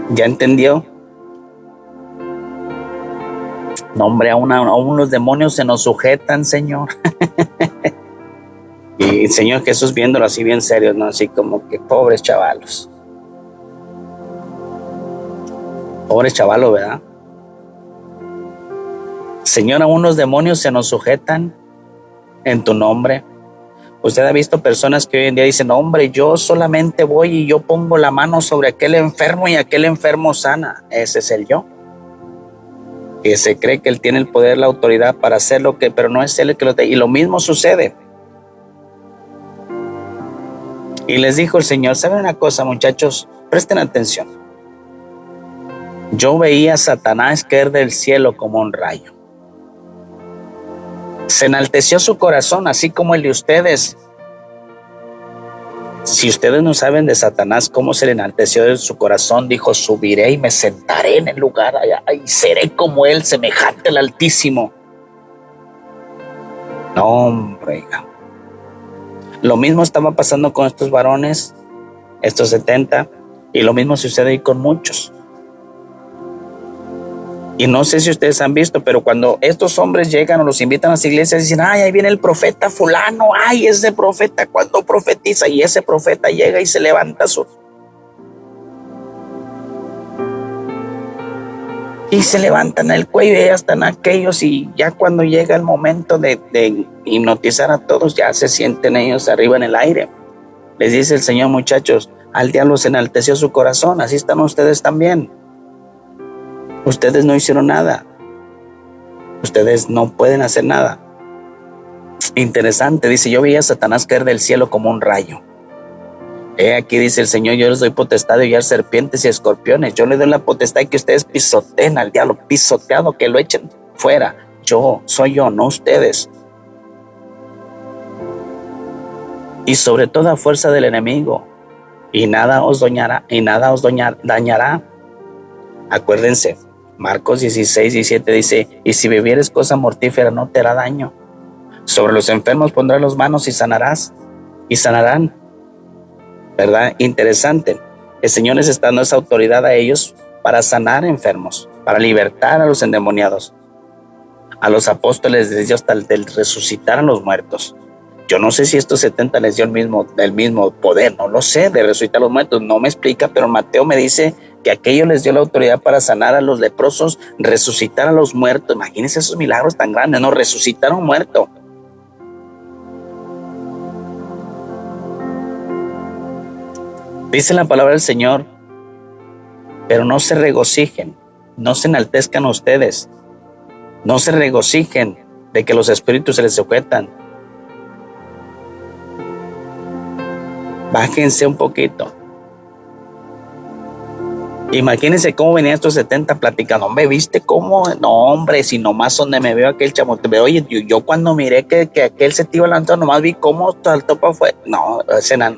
¿Ya entendió? No, hombre, aún los demonios se nos sujetan, Señor. Y el Señor Jesús viéndolo así bien serio, ¿no? Así como que pobres chavalos. Pobres chavalos, ¿verdad? Señor, aún los demonios se nos sujetan en tu nombre. Usted ha visto personas que hoy en día dicen, hombre, yo solamente voy y yo pongo la mano sobre aquel enfermo y aquel enfermo sana. Ese es el yo. Que se cree que él tiene el poder, la autoridad para hacer lo que, pero no es él el que lo tiene. Y lo mismo sucede. Y les dijo el Señor, ¿saben una cosa, muchachos? Presten atención. Yo veía a Satanás caer del cielo como un rayo. Se enalteció su corazón, así como el de ustedes. Si ustedes no saben de Satanás, cómo se le enalteció de su corazón, dijo, subiré y me sentaré en el lugar allá y seré como él, semejante al Altísimo. No, hombre. Lo mismo estaba pasando con estos varones, estos 70, y lo mismo sucede ahí con muchos. Y no sé si ustedes han visto, pero cuando estos hombres llegan o los invitan a las iglesias, dicen, ay, ahí viene el profeta fulano, ay, ese profeta cuando profetiza, y ese profeta llega y se levanta y se levantan el cuello y ya están aquellos, y ya cuando llega el momento de hipnotizar a todos, ya se sienten ellos arriba en el aire. Les dice el Señor, muchachos, al diablo se enalteció su corazón, así están ustedes también. Ustedes no hicieron nada. Ustedes no pueden hacer nada. Interesante, dice, yo veía a Satanás caer del cielo como un rayo. Aquí dice el Señor, yo les doy potestad de hollar serpientes y escorpiones. Yo les doy la potestad de que ustedes pisoteen al diablo, pisoteado, que lo echen fuera. Soy yo, no ustedes. y sobre toda fuerza del enemigo, y nada os dañará. Acuérdense, Marcos 16:17 dice, y si bebieres cosa mortífera no te hará daño. Sobre los enfermos pondrás las manos y sanarán. ¿Verdad? Interesante. El Señor les está dando esa autoridad a ellos para sanar enfermos, para libertar a los endemoniados. A los apóstoles les dio hasta el resucitar a los muertos. Yo no sé si estos 70 les dio el mismo poder, no lo sé, de resucitar a los muertos, no me explica, pero Mateo me dice que aquello les dio la autoridad para sanar a los leprosos, resucitar a los muertos. Imagínense esos milagros tan grandes, ¿no? Resucitar a un muerto. Dice la palabra del Señor, pero no se regocijen, no se enaltezcan ustedes, no se regocijen de que los espíritus se les sujetan. Bájense un poquito. Imagínense cómo venían estos 70 platicando. Hombre, ¿viste cómo? No, hombre, si nomás donde me veo aquel chamote. Oye, yo cuando miré que aquel se te iba lanzando, nomás vi cómo saltó para afuera. No,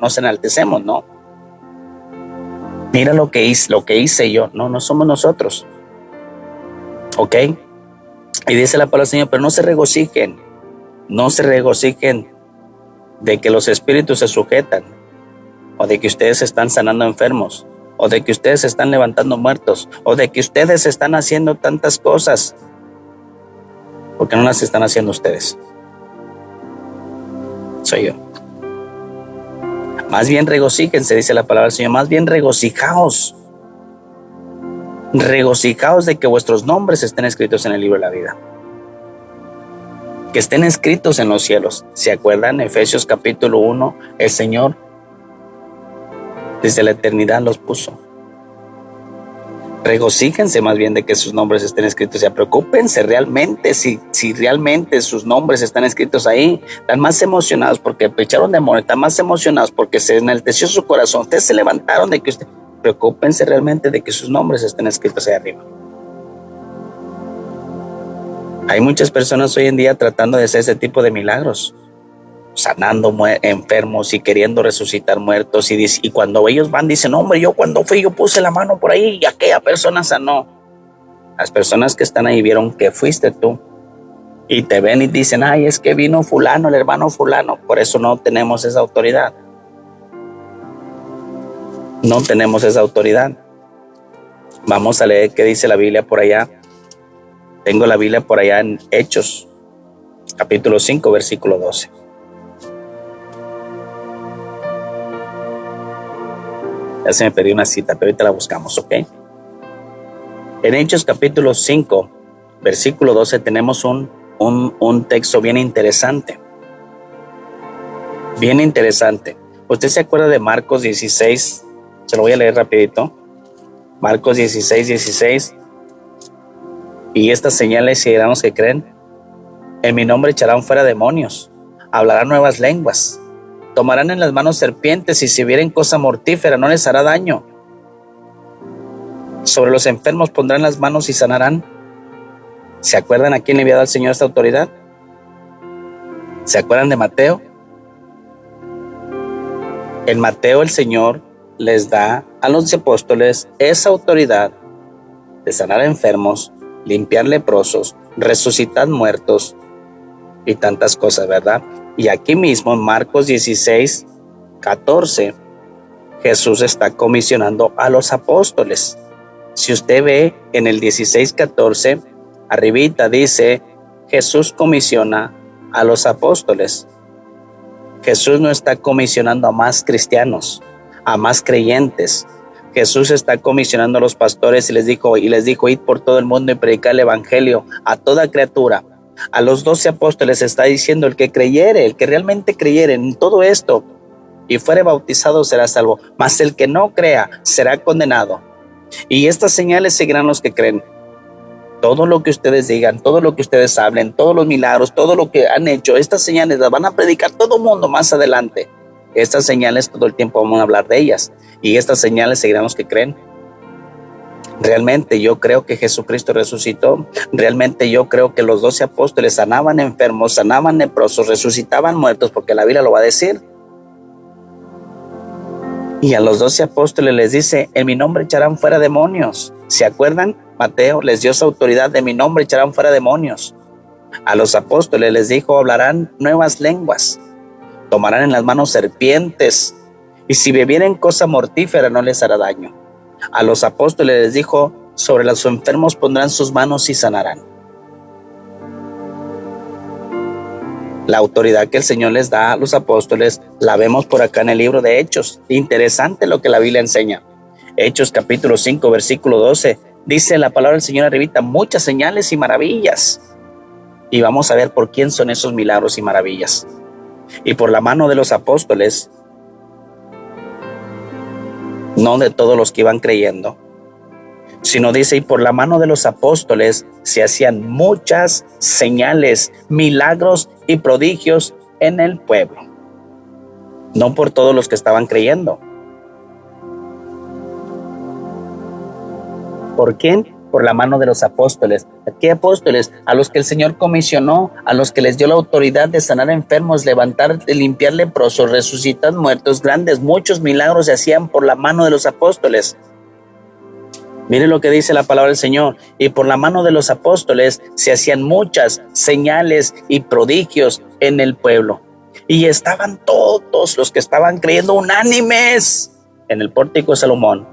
nos enaltecemos, ¿no? Mira lo que hice yo. No somos nosotros. ¿Ok? Y dice la palabra del Señor, pero no se regocijen de que los espíritus se sujetan, o de que ustedes están sanando enfermos, o de que ustedes están levantando muertos, o de que ustedes están haciendo tantas cosas, porque no las están haciendo ustedes. Soy yo. Más bien regocíjense, dice la palabra del Señor, más bien regocijaos de que vuestros nombres estén escritos en el libro de la vida, que estén escritos en los cielos. ¿Se acuerdan? Efesios capítulo 1, el Señor desde la eternidad los puso. Regocíjense más bien de que sus nombres estén escritos. O sea, preocúpense realmente si realmente sus nombres están escritos ahí. Están más emocionados porque echaron demonios, están más emocionados porque se enalteció su corazón. Ustedes se levantaron de que preocúpense realmente de que sus nombres estén escritos ahí arriba. Hay muchas personas hoy en día tratando de hacer ese tipo de milagros, sanando enfermos y queriendo resucitar muertos, y cuando ellos van dicen, hombre, yo cuando fui yo puse la mano por ahí y aquella persona sanó. Las personas que están ahí vieron que fuiste tú y te ven y dicen, ay, es que vino fulano, el hermano fulano. Por eso no tenemos esa autoridad. No tenemos esa autoridad. Vamos a leer qué dice la Biblia por allá. Tengo la Biblia por allá en Hechos capítulo 5 versículo 12. Ya se me perdió una cita, pero ahorita la buscamos, ¿ok? En Hechos capítulo 5, versículo 12, tenemos un texto bien interesante. Bien interesante. ¿Usted se acuerda de Marcos 16? Se lo voy a leer rapidito. Marcos 16:16. Y estas señales seguirán los que creen. En mi nombre echarán fuera demonios. Hablarán nuevas lenguas. Tomarán en las manos serpientes, y si vieren cosa mortífera no les hará daño. Sobre los enfermos pondrán las manos y sanarán. ¿Se acuerdan a quién le había dado el Señor esta autoridad? ¿Se acuerdan de Mateo? En Mateo el Señor les da a los apóstoles esa autoridad de sanar enfermos, limpiar leprosos, resucitar muertos y tantas cosas, ¿verdad? Y aquí mismo en Marcos 16:14, Jesús está comisionando a los apóstoles. Si usted ve en el 16:14, arribita dice, Jesús comisiona a los apóstoles. Jesús no está comisionando a más cristianos, a más creyentes. Jesús está comisionando a los pastores y les dijo, id por todo el mundo y predicar el evangelio a toda criatura. A los 12 apóstoles está diciendo, el que creyere, el que realmente creyere en todo esto y fuere bautizado será salvo, mas el que no crea será condenado. Y estas señales seguirán los que creen. Todo lo que ustedes digan, todo lo que ustedes hablen, todos los milagros, todo lo que han hecho, estas señales las van a predicar todo el mundo más adelante. Estas señales todo el tiempo vamos a hablar de ellas, y estas señales seguirán los que creen. Realmente yo creo que Jesucristo resucitó. Realmente yo creo que los 12 apóstoles sanaban enfermos, sanaban leprosos, resucitaban muertos, porque la Biblia lo va a decir. Y a los 12 apóstoles les dice, en mi nombre echarán fuera demonios. ¿Se acuerdan? Mateo les dio esa autoridad, de mi nombre echarán fuera demonios. A los apóstoles les dijo, hablarán nuevas lenguas, tomarán en las manos serpientes, y si bebieren cosa mortífera no les hará daño. A los apóstoles les dijo, sobre los enfermos pondrán sus manos y sanarán. La autoridad que el Señor les da a los apóstoles la vemos por acá en el libro de Hechos. Interesante lo que la Biblia enseña. Hechos capítulo 5 versículo 12 dice la palabra del Señor arribita, muchas señales y maravillas. Y vamos a ver por quién son esos milagros y maravillas. Y por la mano de los apóstoles, no de todos los que iban creyendo, sino dice, y por la mano de los apóstoles se hacían muchas señales, milagros y prodigios en el pueblo. No por todos los que estaban creyendo. ¿Por quién? Por la mano de los apóstoles. ¿Qué apóstoles? A los que el Señor comisionó, a los que les dio la autoridad de sanar enfermos, levantar, de limpiar leprosos, resucitar muertos, grandes, muchos milagros se hacían por la mano de los apóstoles. Mire lo que dice la palabra del Señor. Y por la mano de los apóstoles se hacían muchas señales y prodigios en el pueblo. Y estaban todos los que estaban creyendo unánimes en el pórtico de Salomón.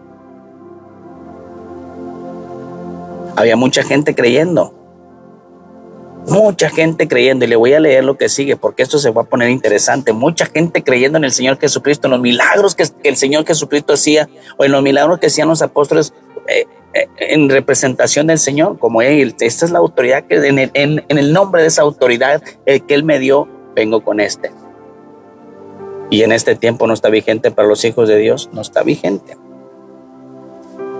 Había mucha gente creyendo. Mucha gente creyendo. Y le voy a leer lo que sigue porque esto se va a poner interesante. Mucha gente creyendo en el Señor Jesucristo, en los milagros que el Señor Jesucristo hacía, o en los milagros que hacían los apóstoles en representación del Señor, como Él. Esta es la autoridad que en el nombre de esa autoridad que Él me dio, vengo con este. Y en este tiempo no está vigente para los hijos de Dios, no está vigente.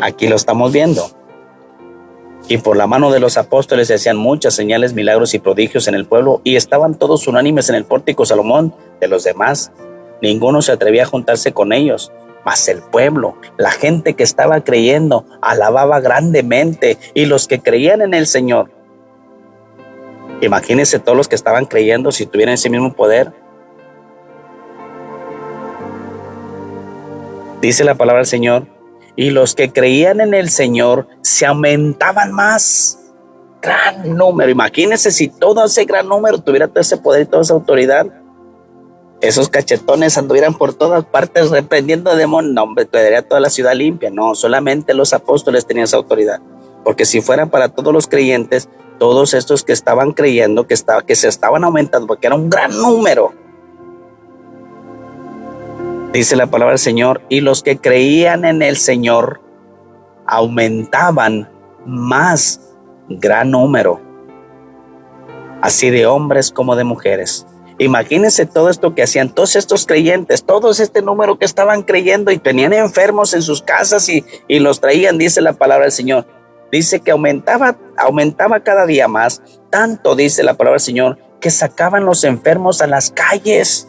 Aquí lo estamos viendo. Y por la mano de los apóstoles se hacían muchas señales, milagros y prodigios en el pueblo, y estaban todos unánimes en el pórtico Salomón. De los demás, ninguno se atrevía a juntarse con ellos. Mas el pueblo, la gente que estaba creyendo, alababa grandemente, y los que creían en el Señor. Imagínense todos los que estaban creyendo si tuvieran ese mismo poder. Dice la palabra del Señor, y los que creían en el Señor se aumentaban más. Gran número. Imagínense si todo ese gran número tuviera todo ese poder y toda esa autoridad. Esos cachetones anduvieran por todas partes reprendiendo demonios. No, hombre, quedaría toda la ciudad limpia. No, solamente los apóstoles tenían esa autoridad. Porque si fuera para todos los creyentes, todos estos que estaban creyendo, que se estaban aumentando, porque era un gran número. Dice la palabra del Señor, y los que creían en el Señor aumentaban más, gran número, así de hombres como de mujeres. Imagínense todo esto que hacían todos estos creyentes, todos este número que estaban creyendo y tenían enfermos en sus casas y los traían, dice la palabra del Señor. Dice que aumentaba cada día más, tanto dice la palabra del Señor, que sacaban los enfermos a las calles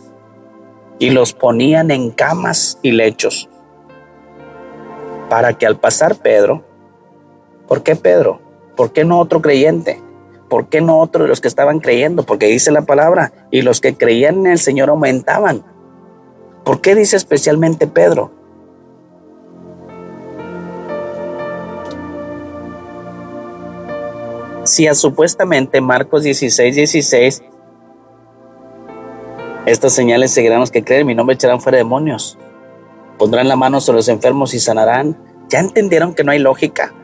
y los ponían en camas y lechos, para que al pasar Pedro, ¿por qué Pedro? ¿Por qué no otro creyente? ¿Por qué no otro de los que estaban creyendo? Porque dice la palabra, y los que creían en el Señor aumentaban. ¿Por qué dice especialmente Pedro? Si supuestamente Marcos 16:16, estas señales seguirán los que creen, en mi nombre echarán fuera demonios, pondrán la mano sobre los enfermos y sanarán. ¿Ya entendieron que no hay lógica?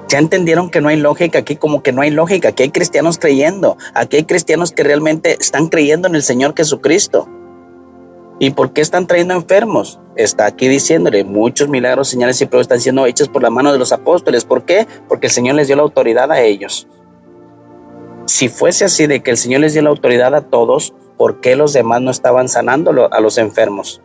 ¿Ya entendieron que no hay lógica? Aquí como que no hay lógica. Aquí hay cristianos creyendo. Aquí hay cristianos que realmente están creyendo en el Señor Jesucristo. ¿Y por qué están trayendo enfermos? Está aquí diciéndole, muchos milagros, señales y pruebas están siendo hechos por la mano de los apóstoles. ¿Por qué? Porque el Señor les dio la autoridad a ellos. Si fuese así de que el Señor les dio la autoridad a todos, ¿por qué los demás no estaban sanando a los enfermos?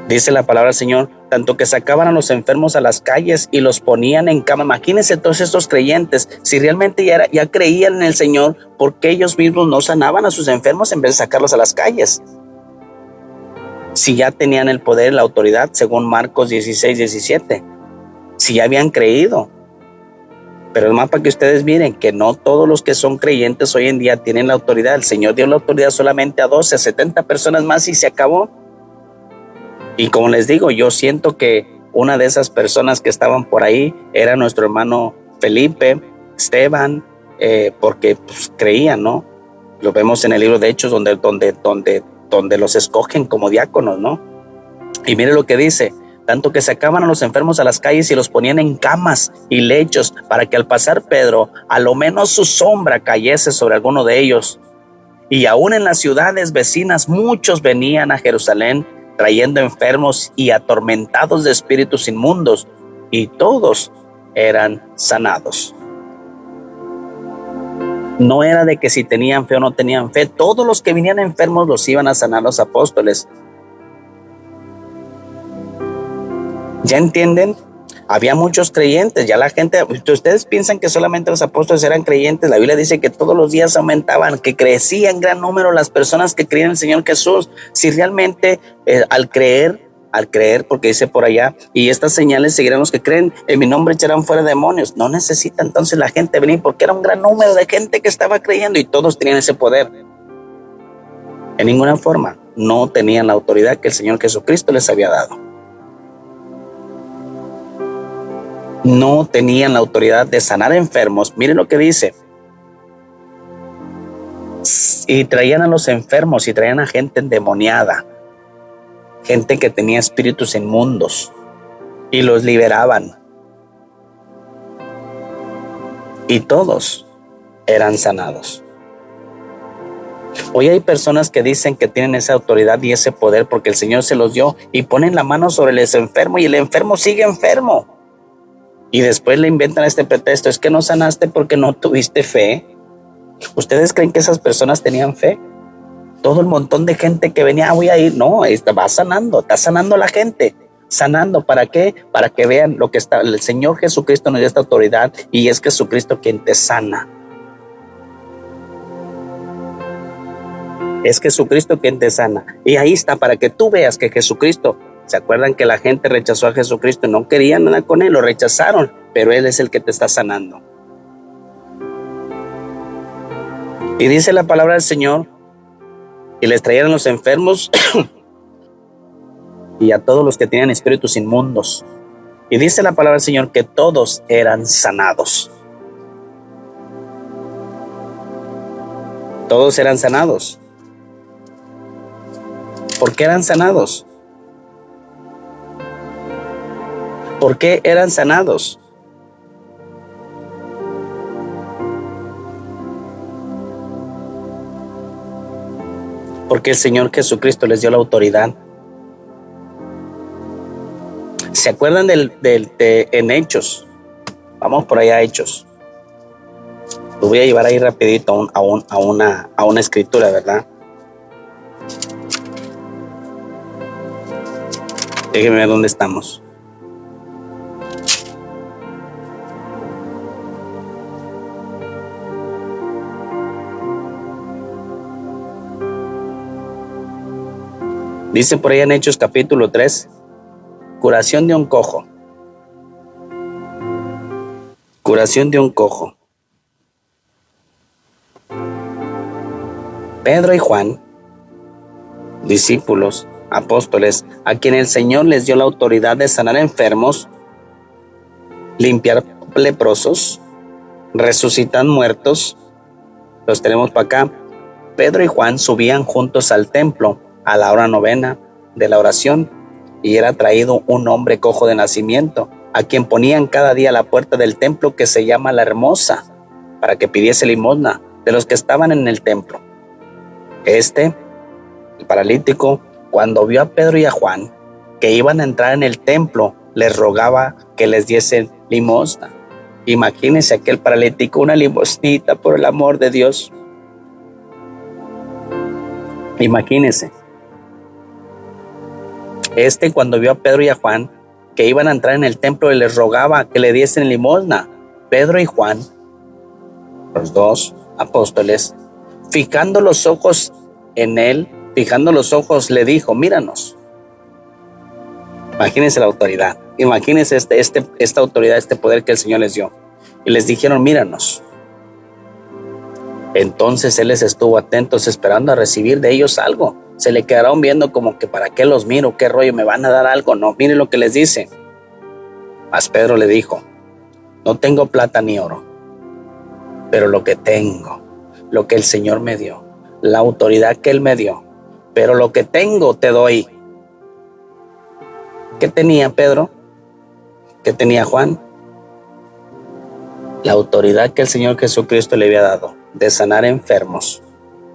Dice la palabra del Señor, tanto que sacaban a los enfermos a las calles y los ponían en cama. Imagínense todos estos creyentes, si realmente ya creían en el Señor, ¿por qué ellos mismos no sanaban a sus enfermos en vez de sacarlos a las calles? Si ya tenían el poder y la autoridad, según Marcos 16:17, si ya habían creído. Pero es más para que ustedes miren que no todos los que son creyentes hoy en día tienen la autoridad. El Señor dio la autoridad solamente a 12, a 70 personas más y se acabó. Y como les digo, yo siento que una de esas personas que estaban por ahí era nuestro hermano Felipe, Esteban, porque pues, creían, ¿no? Lo vemos en el libro de Hechos donde los escogen como diáconos, ¿no? Y mire lo que dice: tanto que sacaban a los enfermos a las calles y los ponían en camas y lechos para que al pasar Pedro, a lo menos su sombra cayese sobre alguno de ellos. Y aún en las ciudades vecinas muchos venían a Jerusalén trayendo enfermos y atormentados de espíritus inmundos, y todos eran sanados. No era de que si tenían fe o no tenían fe, todos los que venían enfermos los iban a sanar los apóstoles. ¿Ya entienden? Había muchos creyentes, ya la gente, ustedes piensan que solamente los apóstoles eran creyentes. La Biblia dice que todos los días aumentaban, que crecía en gran número las personas que creían en el Señor Jesús. Si realmente al creer, porque dice por allá, y estas señales seguirán los que creen, en mi nombre echarán fuera demonios. No necesita entonces la gente venir, porque era un gran número de gente que estaba creyendo y todos tenían ese poder. En ninguna forma no tenían la autoridad que el Señor Jesucristo les había dado. No tenían la autoridad de sanar enfermos. Miren lo que dice: y traían a los enfermos y traían a gente endemoniada, gente que tenía espíritus inmundos, y los liberaban, y todos eran sanados. Hoy hay personas que dicen que tienen esa autoridad y ese poder porque el Señor se los dio, y ponen la mano sobre el enfermo y el enfermo sigue enfermo. Y después le inventan este pretexto: es que no sanaste porque no tuviste fe. ¿Ustedes creen que esas personas tenían fe? Todo el montón de gente que venía, voy a ir. No, está sanando la gente. Sanando, ¿para qué? Para que vean lo que está. El Señor Jesucristo nos dio esta autoridad, y es Jesucristo quien te sana. Es Jesucristo quien te sana. Y ahí está, para que tú veas que Jesucristo. ¿Se acuerdan que la gente rechazó a Jesucristo? No querían nada con Él, lo rechazaron, pero Él es el que te está sanando. Y dice la palabra del Señor, y les trajeron los enfermos y a todos los que tenían espíritus inmundos. Y dice la palabra del Señor que todos eran sanados. Todos eran sanados. ¿Por qué eran sanados? ¿Por qué eran sanados? Porque el Señor Jesucristo les dio la autoridad. ¿Se acuerdan en Hechos? Vamos por allá a Hechos. Lo voy a llevar ahí rapidito a una escritura, ¿verdad? Déjenme ver dónde estamos. Dice por ahí en Hechos capítulo 3, curación de un cojo. Curación de un cojo. Pedro y Juan, discípulos, apóstoles, a quien el Señor les dio la autoridad de sanar enfermos, limpiar leprosos, resucitar muertos. Los tenemos para acá. Pedro y Juan subían juntos al templo a la hora novena de la oración, y era traído un hombre cojo de nacimiento, a quien ponían cada día a la puerta del templo, que se llama La Hermosa, para que pidiese limosna de los que estaban en el templo. El paralítico, cuando vio a Pedro y a Juan que iban a entrar en el templo, les rogaba que les diesen limosna. Imagínense aquel paralítico, una limosnita, por el amor de Dios. Imagínense. Cuando vio a Pedro y a Juan que iban a entrar en el templo, y les rogaba que le diesen limosna. Pedro y Juan, los dos apóstoles, fijando los ojos en él, le dijo: míranos. Imagínense la autoridad. Imagínense esta autoridad, este poder que el Señor les dio. Y les dijeron: míranos. Entonces él les estuvo atentos, esperando a recibir de ellos algo. Se le quedaron viendo como que ¿para qué los miro? ¿Qué rollo? ¿Me van a dar algo? No, miren lo que les dice. Mas Pedro le dijo: no tengo plata ni oro, pero lo que tengo, lo que el Señor me dio, la autoridad que Él me dio, pero lo que tengo te doy. ¿Qué tenía Pedro? ¿Qué tenía Juan? La autoridad que el Señor Jesucristo le había dado de sanar enfermos,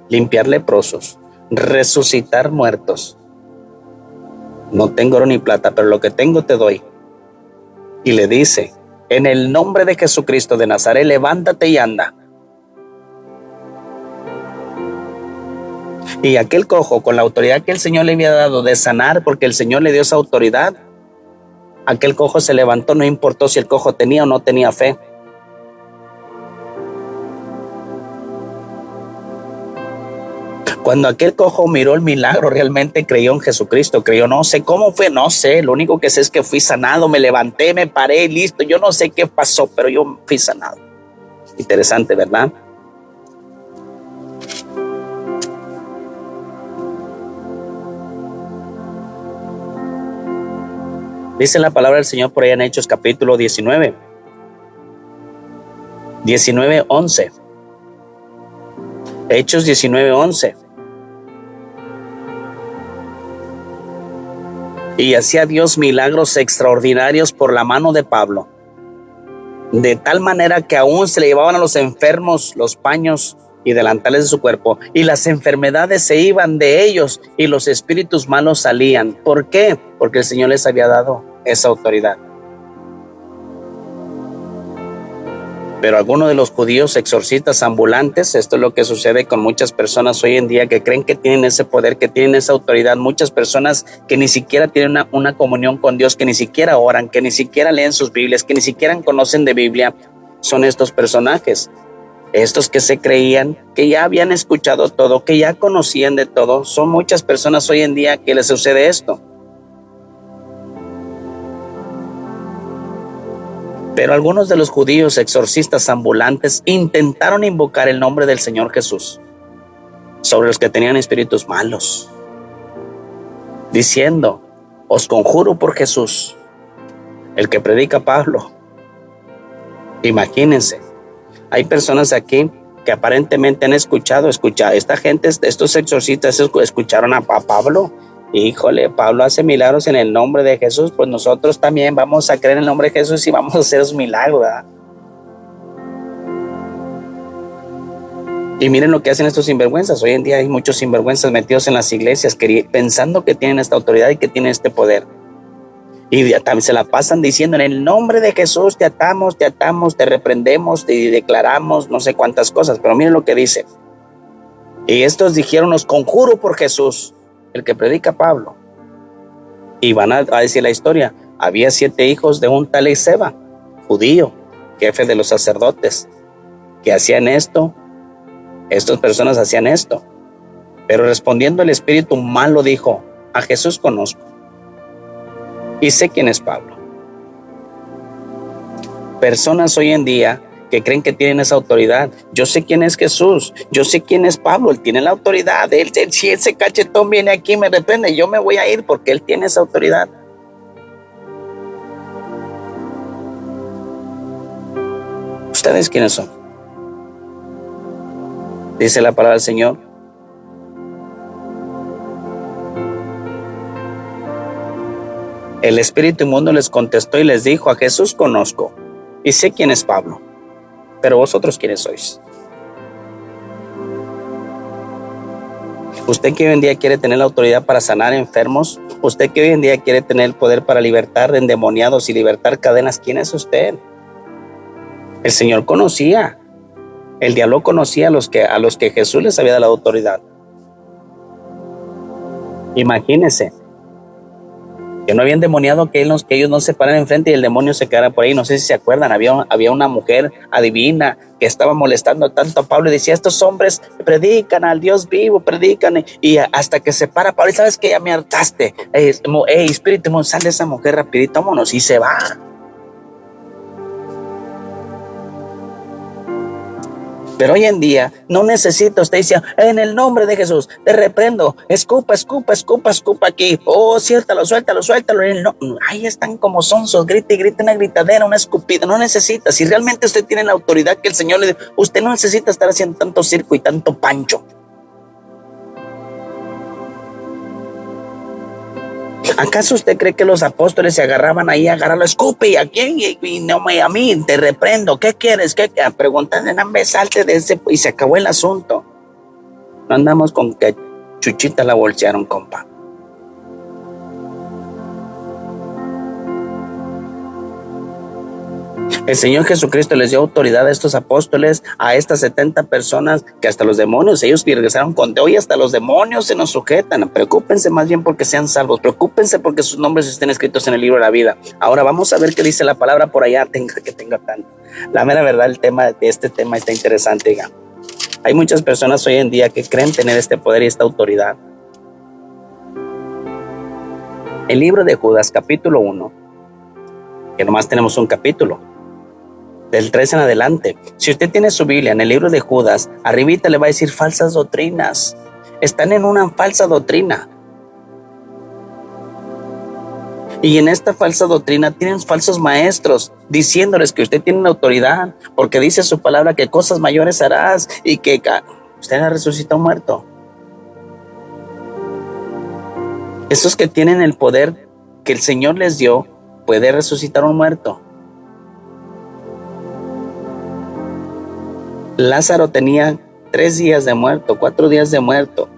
limpiar leprosos, resucitar muertos. No tengo oro ni plata, pero lo que tengo te doy. Y le dice: en el nombre de Jesucristo de Nazaret, levántate y anda. Y aquel cojo, con la autoridad que el Señor le había dado de sanar, porque el Señor le dio esa autoridad, aquel cojo se levantó, no importó si el cojo tenía o no tenía fe. Cuando aquel cojo miró el milagro, realmente creyó en Jesucristo, creyó. No sé cómo fue, no sé, lo único que sé es que fui sanado, me levanté, me paré, listo. Yo no sé qué pasó, pero yo fui sanado. Interesante, ¿verdad? Dice la palabra del Señor por allá en Hechos capítulo 19, 11. Hechos 19:11. Y hacía Dios milagros extraordinarios por la mano de Pablo, de tal manera que aún se le llevaban a los enfermos los paños y delantales de su cuerpo, y las enfermedades se iban de ellos y los espíritus malos salían. ¿Por qué? Porque el Señor les había dado esa autoridad. Pero algunos de los judíos exorcistas ambulantes, esto es lo que sucede con muchas personas hoy en día que creen que tienen ese poder, que tienen esa autoridad. Muchas personas que ni siquiera tienen una comunión con Dios, que ni siquiera oran, que ni siquiera leen sus Biblias, que ni siquiera conocen de Biblia, son estos personajes. Estos que se creían que ya habían escuchado todo, que ya conocían de todo. Son muchas personas hoy en día que les sucede esto. Pero algunos de los judíos exorcistas ambulantes intentaron invocar el nombre del Señor Jesús sobre los que tenían espíritus malos, diciendo: os conjuro por Jesús, el que predica Pablo. Imagínense, hay personas aquí que aparentemente han escuchado, esta gente, estos exorcistas escucharon a Pablo. Híjole, Pablo hace milagros en el nombre de Jesús, pues nosotros también vamos a creer en el nombre de Jesús y vamos a hacer esos milagros, ¿verdad? Y miren lo que hacen estos sinvergüenzas. Hoy en día hay muchos sinvergüenzas metidos en las iglesias pensando que tienen esta autoridad y que tienen este poder. Y también se la pasan diciendo: en el nombre de Jesús te atamos, te reprendemos, te declaramos no sé cuántas cosas. Pero miren lo que dice. Y estos dijeron: os conjuro por Jesús, el que predica Pablo. Y van a decir la historia: había 7 hijos de un tal Esceva, judío, jefe de los sacerdotes, que hacían esto. Estas personas hacían esto. Pero respondiendo el espíritu malo dijo: a Jesús conozco y sé quién es Pablo. Personas hoy en día que creen que tienen esa autoridad. Yo sé quién es Jesús, yo sé quién es Pablo, él tiene la autoridad. Si ese cachetón viene aquí y me reprende, yo me voy a ir porque él tiene esa autoridad. ¿Ustedes quiénes son? Dice la palabra del Señor: el espíritu inmundo les contestó y les dijo: a Jesús conozco y sé quién es Pablo, pero vosotros quiénes sois. Usted que hoy en día quiere tener la autoridad para sanar enfermos, usted que hoy en día quiere tener el poder para libertar de endemoniados y libertar cadenas, ¿quién es usted? El Señor conocía, el diablo conocía a los que Jesús les había dado la autoridad. Imagínense que no había endemoniado que ellos no se paran enfrente y el demonio se quedara por ahí. No sé si se acuerdan, había una mujer adivina que estaba molestando tanto a Pablo y decía: estos hombres predican al Dios vivo, predican, y hasta que se para Pablo: ¿sabes qué? Ya me hartaste, espíritu, sale esa mujer rapidito, vámonos, y se va. Pero hoy en día no necesita usted decir, en el nombre de Jesús, te reprendo, escupa, escupa, escupa, escupa aquí. Oh, suéltalo, suéltalo, suéltalo. Ahí están como sonsos, grite y grite, una gritadera, una escupida. No necesita. Si realmente usted tiene la autoridad que el Señor le dio, usted no necesita estar haciendo tanto circo y tanto pancho. ¿Acaso usted cree que los apóstoles se agarraban ahí a agarrarlo? Escupe, ¿y a quién? Y no a mí, te reprendo. ¿Qué quieres? ¿Qué? Preguntarle, no me salte de ese, y se acabó el asunto. No andamos con que Chuchita la bolsearon, compa. El Señor Jesucristo les dio autoridad a estos apóstoles, a estas 70 personas, que hasta los demonios, ellos regresaron con hoy hasta los demonios se nos sujetan. Preocúpense más bien porque sean salvos, preocúpense porque sus nombres estén escritos en el libro de la vida. Ahora vamos a ver qué dice la palabra por allá, tenga tanto. La mera verdad, este tema está interesante. Diga. Hay muchas personas hoy en día que creen tener este poder y esta autoridad. El libro de Judas, capítulo 1, que nomás tenemos un capítulo, del 3 en adelante. Si usted tiene su Biblia en el libro de Judas, arribita le va a decir falsas doctrinas. Están en una falsa doctrina. Y en esta falsa doctrina tienen falsos maestros diciéndoles que usted tiene la autoridad, porque dice su palabra que cosas mayores harás y que usted ha resucitado muerto. Esos que tienen el poder que el Señor les dio, puede resucitar un muerto. Lázaro tenía 3 días de muerto, 4 días de muerto.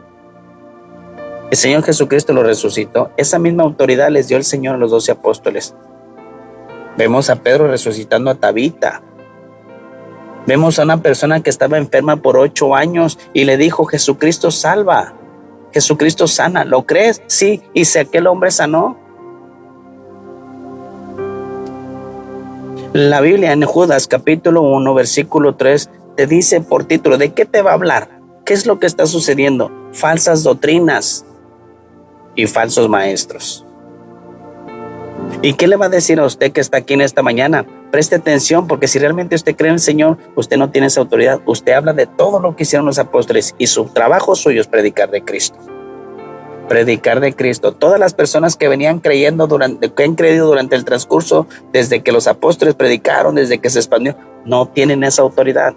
El Señor Jesucristo lo resucitó. Esa misma autoridad les dio el Señor a los 12 apóstoles. Vemos a Pedro resucitando a Tabita. Vemos a una persona que estaba enferma por 8 años y le dijo, Jesucristo salva, Jesucristo sana. ¿Lo crees? Sí. Y si aquel hombre sanó. La Biblia en Judas capítulo 1 versículo 3 te dice por título, ¿de qué te va a hablar? ¿Qué es lo que está sucediendo? Falsas doctrinas y falsos maestros. ¿Y qué le va a decir a usted que está aquí en esta mañana? Preste atención, porque si realmente usted cree en el Señor, usted no tiene esa autoridad. Usted habla de todo lo que hicieron los apóstoles y su trabajo suyo es predicar de Cristo. Predicar de Cristo. Todas las personas que venían creyendo que han creído durante el transcurso, desde que los apóstoles predicaron, desde que se expandió, no tienen esa autoridad.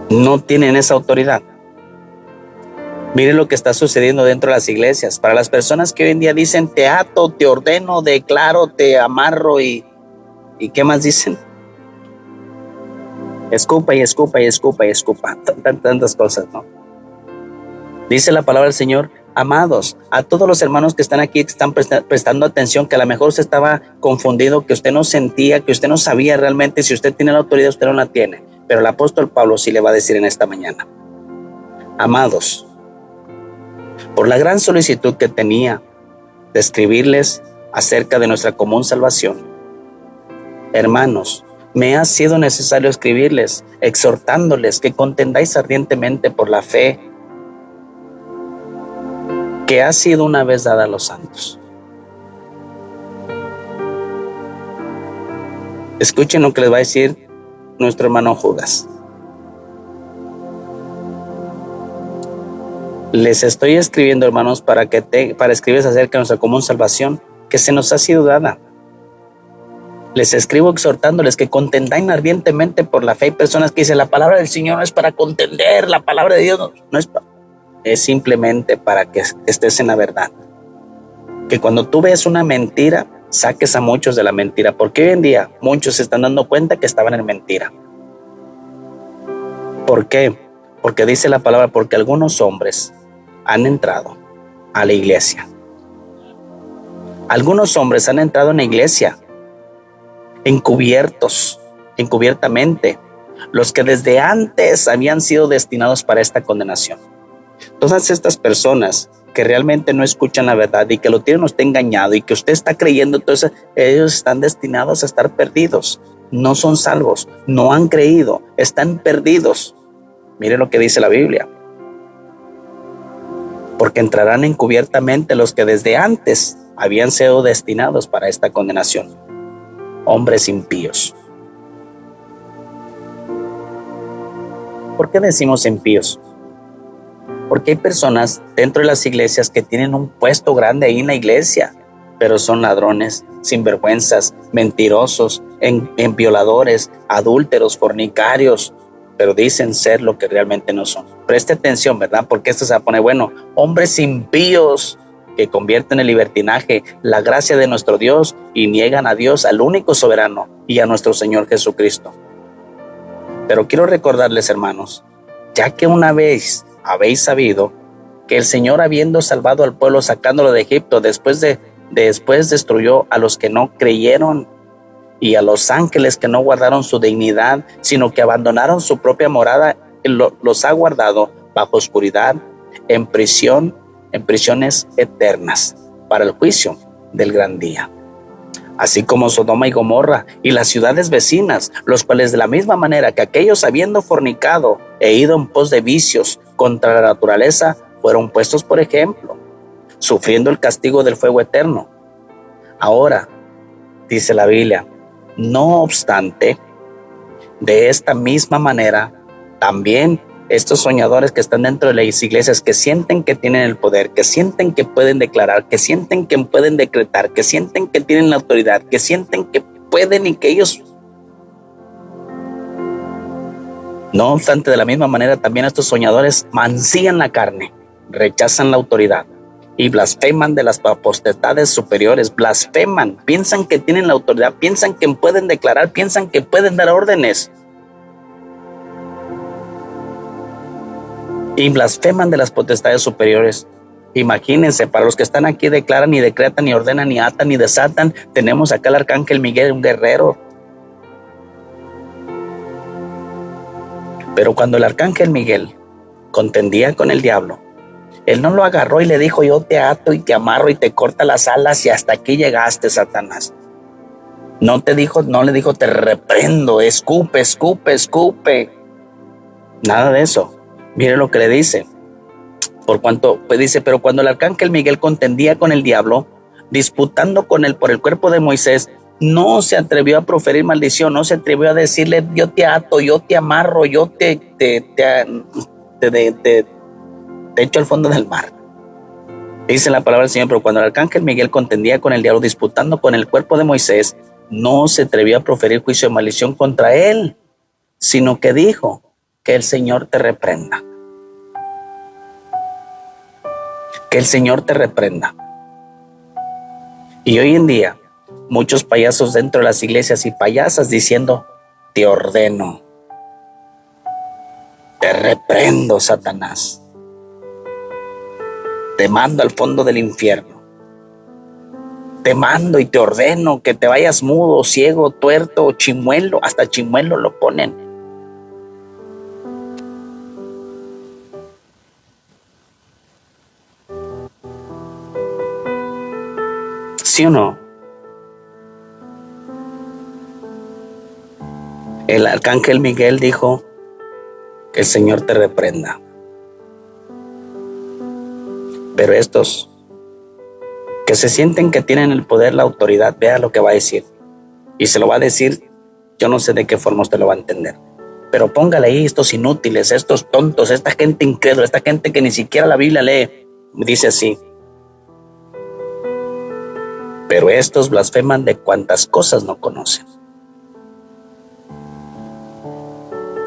No tienen esa autoridad. Miren lo que está sucediendo dentro de las iglesias. Para las personas que hoy en día dicen te ato, te ordeno, declaro, te amarro y ¿qué más dicen? Escupa y escupa y escupa y escupa. Tantas cosas, ¿no? Dice la palabra del Señor, amados, a todos los hermanos que están aquí, que están prestando atención, que a lo mejor usted estaba confundido, que usted no sentía, que usted no sabía realmente si usted tiene la autoridad, usted no la tiene. Pero el apóstol Pablo sí le va a decir en esta mañana, amados, por la gran solicitud que tenía de escribirles acerca de nuestra común salvación, hermanos, me ha sido necesario escribirles, exhortándoles que contendáis ardientemente por la fe que ha sido una vez dada a los santos. Escuchen lo que les va a decir nuestro hermano Judas. Les estoy escribiendo, hermanos, para escribirles acerca de nuestra común salvación que se nos ha sido dada. Les escribo exhortándoles que contendáis ardientemente por la fe. Hay personas que dicen la palabra del Señor no es para contender, la palabra de Dios no es simplemente para que estés en la verdad. Que cuando tú ves una mentira, saques a muchos de la mentira, porque hoy en día muchos se están dando cuenta que estaban en mentira. ¿Por qué? Porque dice la palabra, porque algunos hombres han entrado a la iglesia. Algunos hombres han entrado en la iglesia encubiertamente, los que desde antes habían sido destinados para esta condenación. Todas estas personas que realmente no escuchan la verdad y que lo tienen usted engañado y que usted está creyendo, entonces ellos están destinados a estar perdidos. No son salvos, no han creído, están perdidos. Mire lo que dice la Biblia. Porque entrarán encubiertamente los que desde antes habían sido destinados para esta condenación. Hombres impíos. ¿Por qué decimos impíos? Porque hay personas dentro de las iglesias que tienen un puesto grande ahí en la iglesia, pero son ladrones, sinvergüenzas, mentirosos, violadores, adúlteros, fornicarios, pero dicen ser lo que realmente no son. Preste atención, ¿verdad? Porque esto se va a poner bueno. Hombres impíos que convierten el libertinaje, la gracia de nuestro Dios, y niegan a Dios, al único soberano, y a nuestro Señor Jesucristo. Pero quiero recordarles, hermanos, ya que una vez habéis sabido que el Señor, habiendo salvado al pueblo sacándolo de Egipto, después destruyó a los que no creyeron y a los ángeles que no guardaron su dignidad, sino que abandonaron su propia morada, los ha guardado bajo oscuridad, en prisiones eternas, para el juicio del gran día. Así como Sodoma y Gomorra y las ciudades vecinas, los cuales de la misma manera que aquellos, habiendo fornicado e ido en pos de vicios contra la naturaleza, fueron puestos por ejemplo, sufriendo el castigo del fuego eterno. Ahora, dice la Biblia, no obstante, de esta misma manera, también estos soñadores que están dentro de las iglesias, que sienten que tienen el poder, que sienten que pueden declarar, que sienten que pueden decretar, que sienten que tienen la autoridad, que sienten que pueden y que ellos... No obstante, de la misma manera, también estos soñadores mancillan la carne, rechazan la autoridad y blasfeman de las potestades superiores, blasfeman, piensan que tienen la autoridad, piensan que pueden declarar, piensan que pueden dar órdenes. Y blasfeman de las potestades superiores. Imagínense, para los que están aquí, declaran y decretan y ordenan y atan y desatan. Tenemos acá al arcángel Miguel, un guerrero. Pero cuando el arcángel Miguel contendía con el diablo, él no lo agarró y le dijo: yo te ato y te amarro y te corta las alas y hasta aquí llegaste, Satanás. No le dijo te reprendo, escupe, escupe, escupe. Nada de eso. Mire lo que le dice. Pero cuando el arcángel Miguel contendía con el diablo, disputando con él por el cuerpo de Moisés, no se atrevió a proferir maldición, no se atrevió a decirle: yo te ato, yo te amarro, yo te echo al fondo del mar. Dice la palabra del Señor: pero cuando el arcángel Miguel contendía con el diablo, disputando con el cuerpo de Moisés, no se atrevió a proferir juicio de maldición contra él, sino que dijo: que el Señor te reprenda. Que el Señor te reprenda. Y hoy en día, muchos payasos dentro de las iglesias y payasas diciendo: te ordeno, te reprendo, Satanás, te mando al fondo del infierno, te mando y te ordeno que te vayas mudo, ciego, tuerto, chimuelo. Hasta chimuelo lo ponen. ¿Sí o no? El arcángel Miguel dijo: que el Señor te reprenda. Pero estos que se sienten que tienen el poder, la autoridad, vea lo que va a decir. Y se lo va a decir, yo no sé de qué forma usted lo va a entender. Pero póngale ahí: estos inútiles, estos tontos, esta gente incrédula, esta gente que ni siquiera la Biblia lee. Dice así: pero estos blasfeman de cuantas cosas no conocen.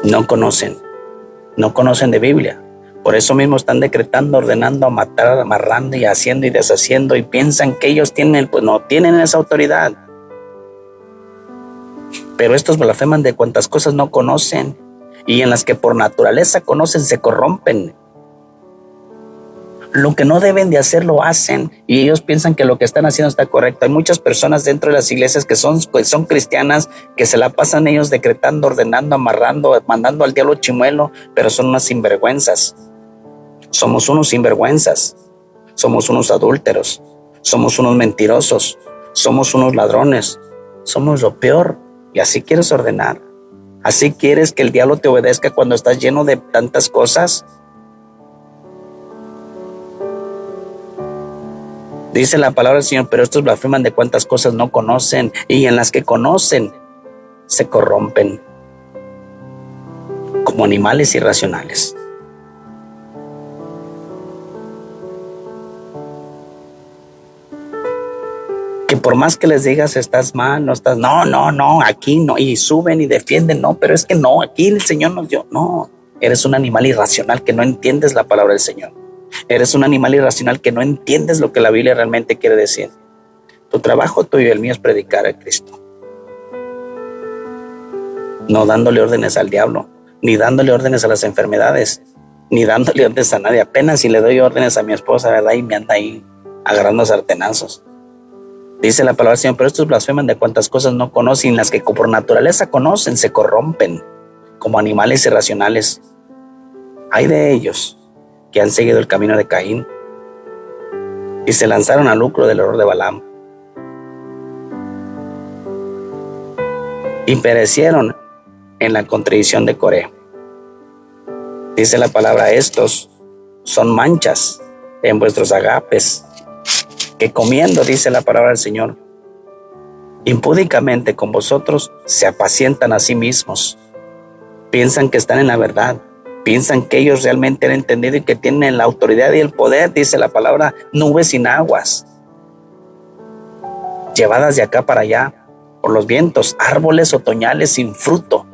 No conocen de Biblia. Por eso mismo están decretando, ordenando, matar, amarrando y haciendo y deshaciendo, y piensan que ellos tienen, pues no tienen esa autoridad. Pero estos blasfeman de cuantas cosas no conocen, y en las que por naturaleza conocen se corrompen. Lo que no deben de hacer lo hacen, y ellos piensan que lo que están haciendo está correcto. Hay muchas personas dentro de las iglesias que son cristianas, que se la pasan ellos decretando, ordenando, amarrando, mandando al diablo chimuelo, pero son unas sinvergüenzas. Somos unos sinvergüenzas, somos unos adúlteros, somos unos mentirosos, somos unos ladrones, somos lo peor. Y así quieres ordenar, así quieres que el diablo te obedezca cuando estás lleno de tantas cosas. Dice la palabra del Señor: pero estos blasfeman de cuantas cosas no conocen, y en las que conocen se corrompen. como animales irracionales. Que por más que les digas estás mal, no estás, no, aquí no, y suben y defienden, no, pero es que no, aquí el Señor nos dio, no, eres un animal irracional que no entiendes la palabra del Señor, eres un animal irracional que no entiendes lo que la Biblia realmente quiere decir. Tu trabajo tuyo y el mío es predicar a Cristo, no dándole órdenes al diablo, ni dándole órdenes a las enfermedades, ni dándole órdenes a nadie. Apenas si le doy órdenes a mi esposa, ¿verdad? Y me anda ahí agarrando sartenazos. Dice la palabra del Señor, pero estos blasfeman de cuantas cosas no conocen, las que por naturaleza conocen, se corrompen como animales irracionales. Hay de ellos que han seguido el camino de Caín y se lanzaron al lucro del error de Balaam y perecieron en la contradicción de Coré. Dice la palabra, estos son manchas en vuestros agapes, que comiendo, dice la palabra del Señor, impúdicamente con vosotros se apacientan a sí mismos. Piensan que están en la verdad, piensan que ellos realmente han entendido y que tienen la autoridad y el poder, dice la palabra, nubes sin aguas, llevadas de acá para allá por los vientos, árboles otoñales sin fruto,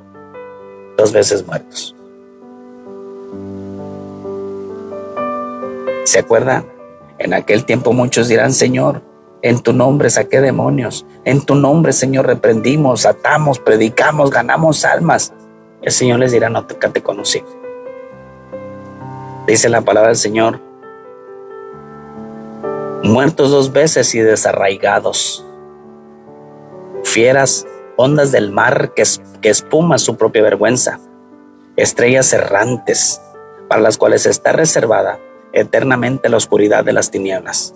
2 veces muertos. ¿Se acuerdan? En aquel tiempo muchos dirán, Señor, en tu nombre saqué demonios, en tu nombre, Señor, reprendimos, atamos, predicamos, ganamos almas. El Señor les dirá, no, nunca te conocí. Dice la palabra del Señor, muertos 2 veces y desarraigados, fieras, ondas del mar que espuman su propia vergüenza, estrellas errantes, para las cuales está reservada eternamente la oscuridad de las tinieblas.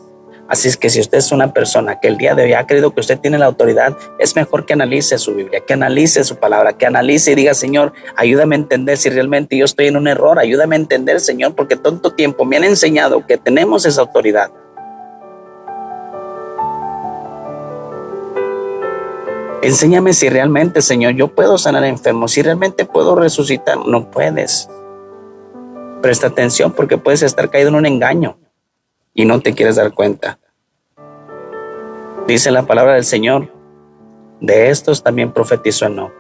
Así es que si usted es una persona que el día de hoy ha creído que usted tiene la autoridad, es mejor que analice su Biblia, que analice su palabra, que analice y diga, Señor, ayúdame a entender si realmente yo estoy en un error, ayúdame a entender, Señor, porque tanto tiempo me han enseñado que tenemos esa autoridad. Enséñame si realmente, Señor, yo puedo sanar enfermos, si realmente puedo resucitar. No puedes. Presta atención porque puedes estar caído en un engaño y no te quieres dar cuenta. Dice la palabra del Señor, de estos también profetizó Enoc,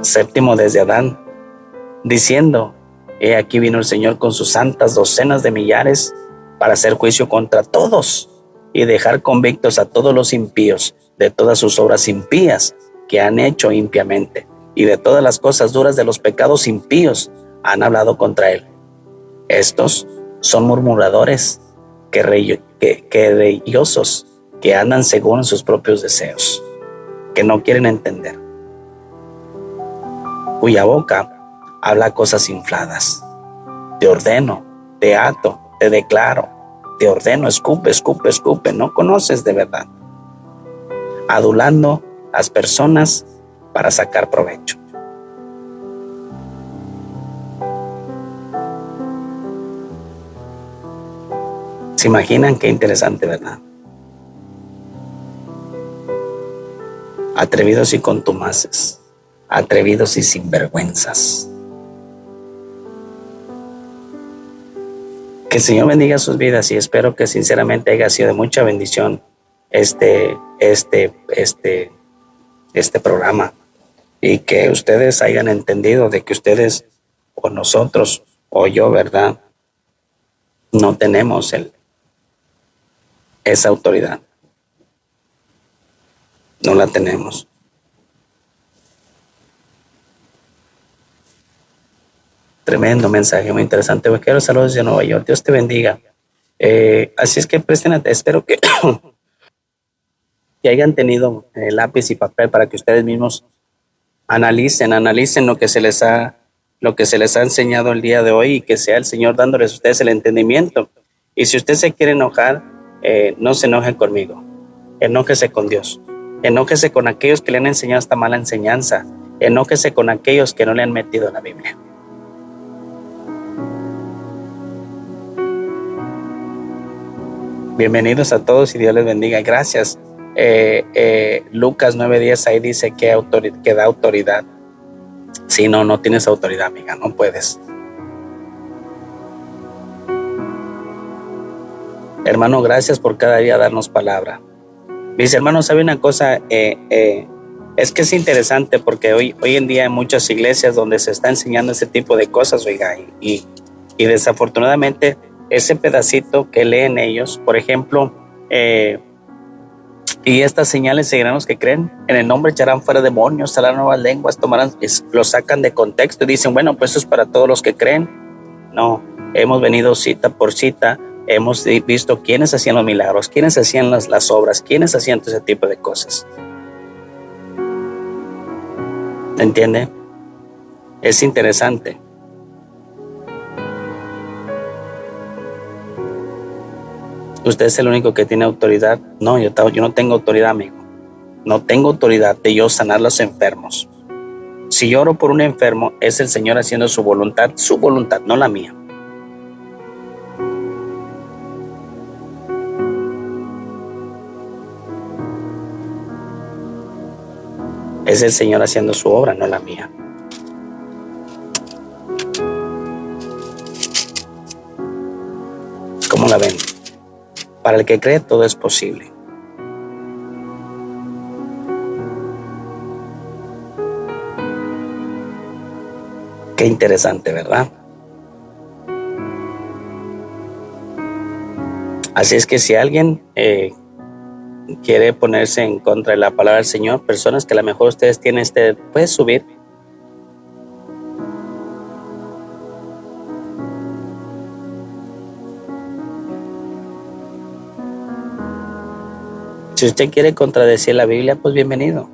séptimo desde Adán, diciendo, he aquí vino el Señor con sus santas docenas de millares para hacer juicio contra todos y dejar convictos a todos los impíos de todas sus obras impías que han hecho impiamente y de todas las cosas duras de los pecados impíos han hablado contra él. Estos son murmuradores, querellosos, que andan según sus propios deseos, que no quieren entender, cuya boca habla cosas infladas. Te ordeno, te ato, te declaro, te ordeno, escupe, escupe, escupe. No conoces de verdad, adulando a las personas para sacar provecho. ¿Se imaginan qué interesante, verdad? Atrevidos y contumaces, atrevidos y sinvergüenzas. Que el Señor bendiga sus vidas y espero que sinceramente haya sido de mucha bendición este programa y que ustedes hayan entendido de que ustedes o nosotros o yo, ¿verdad? No tenemos esa autoridad. No la tenemos. Tremendo mensaje, muy interesante. Quiero saludos de Nueva York. Dios te bendiga. Así es que presten atención. Espero que hayan tenido lápiz y papel para que ustedes mismos analicen lo que se les ha enseñado el día de hoy y que sea el Señor dándoles a ustedes el entendimiento. Y si usted se quiere enojar, no se enoje conmigo, enójese con Dios, enójese con aquellos que le han enseñado esta mala enseñanza, enójese con aquellos que no le han metido en la Biblia. Bienvenidos a todos y Dios les bendiga. Gracias. Lucas 9:10 ahí dice que da autoridad. Si no, no tienes autoridad, amiga, no puedes. Hermano, gracias por cada día darnos palabra. Mis hermanos, ¿sabe una cosa? Es que es interesante porque hoy en día hay muchas iglesias donde se está enseñando ese tipo de cosas, oiga, y desafortunadamente ese pedacito que leen ellos, por ejemplo, y estas señales seguirán los que creen, en el nombre echarán fuera demonios, hablarán nuevas lenguas, lo sacan de contexto y dicen, bueno, pues eso es para todos los que creen. No, hemos venido cita por cita, hemos visto quiénes hacían los milagros, quiénes hacían las obras, quiénes hacían todo ese tipo de cosas. ¿Entiende? Es interesante. Usted es el único que tiene autoridad. No, yo no tengo autoridad, amigo. No tengo autoridad de yo sanar a los enfermos. Si yo oro por un enfermo, es el Señor haciendo su voluntad, no la mía. Es el Señor haciendo su obra, no la mía. ¿Cómo la ven? Para el que cree, todo es posible. Qué interesante, ¿verdad? Así es que si alguien quiere ponerse en contra de la palabra del Señor, personas que a lo mejor ustedes tienen, puede subir. Si usted quiere contradecir la Biblia, pues bienvenido.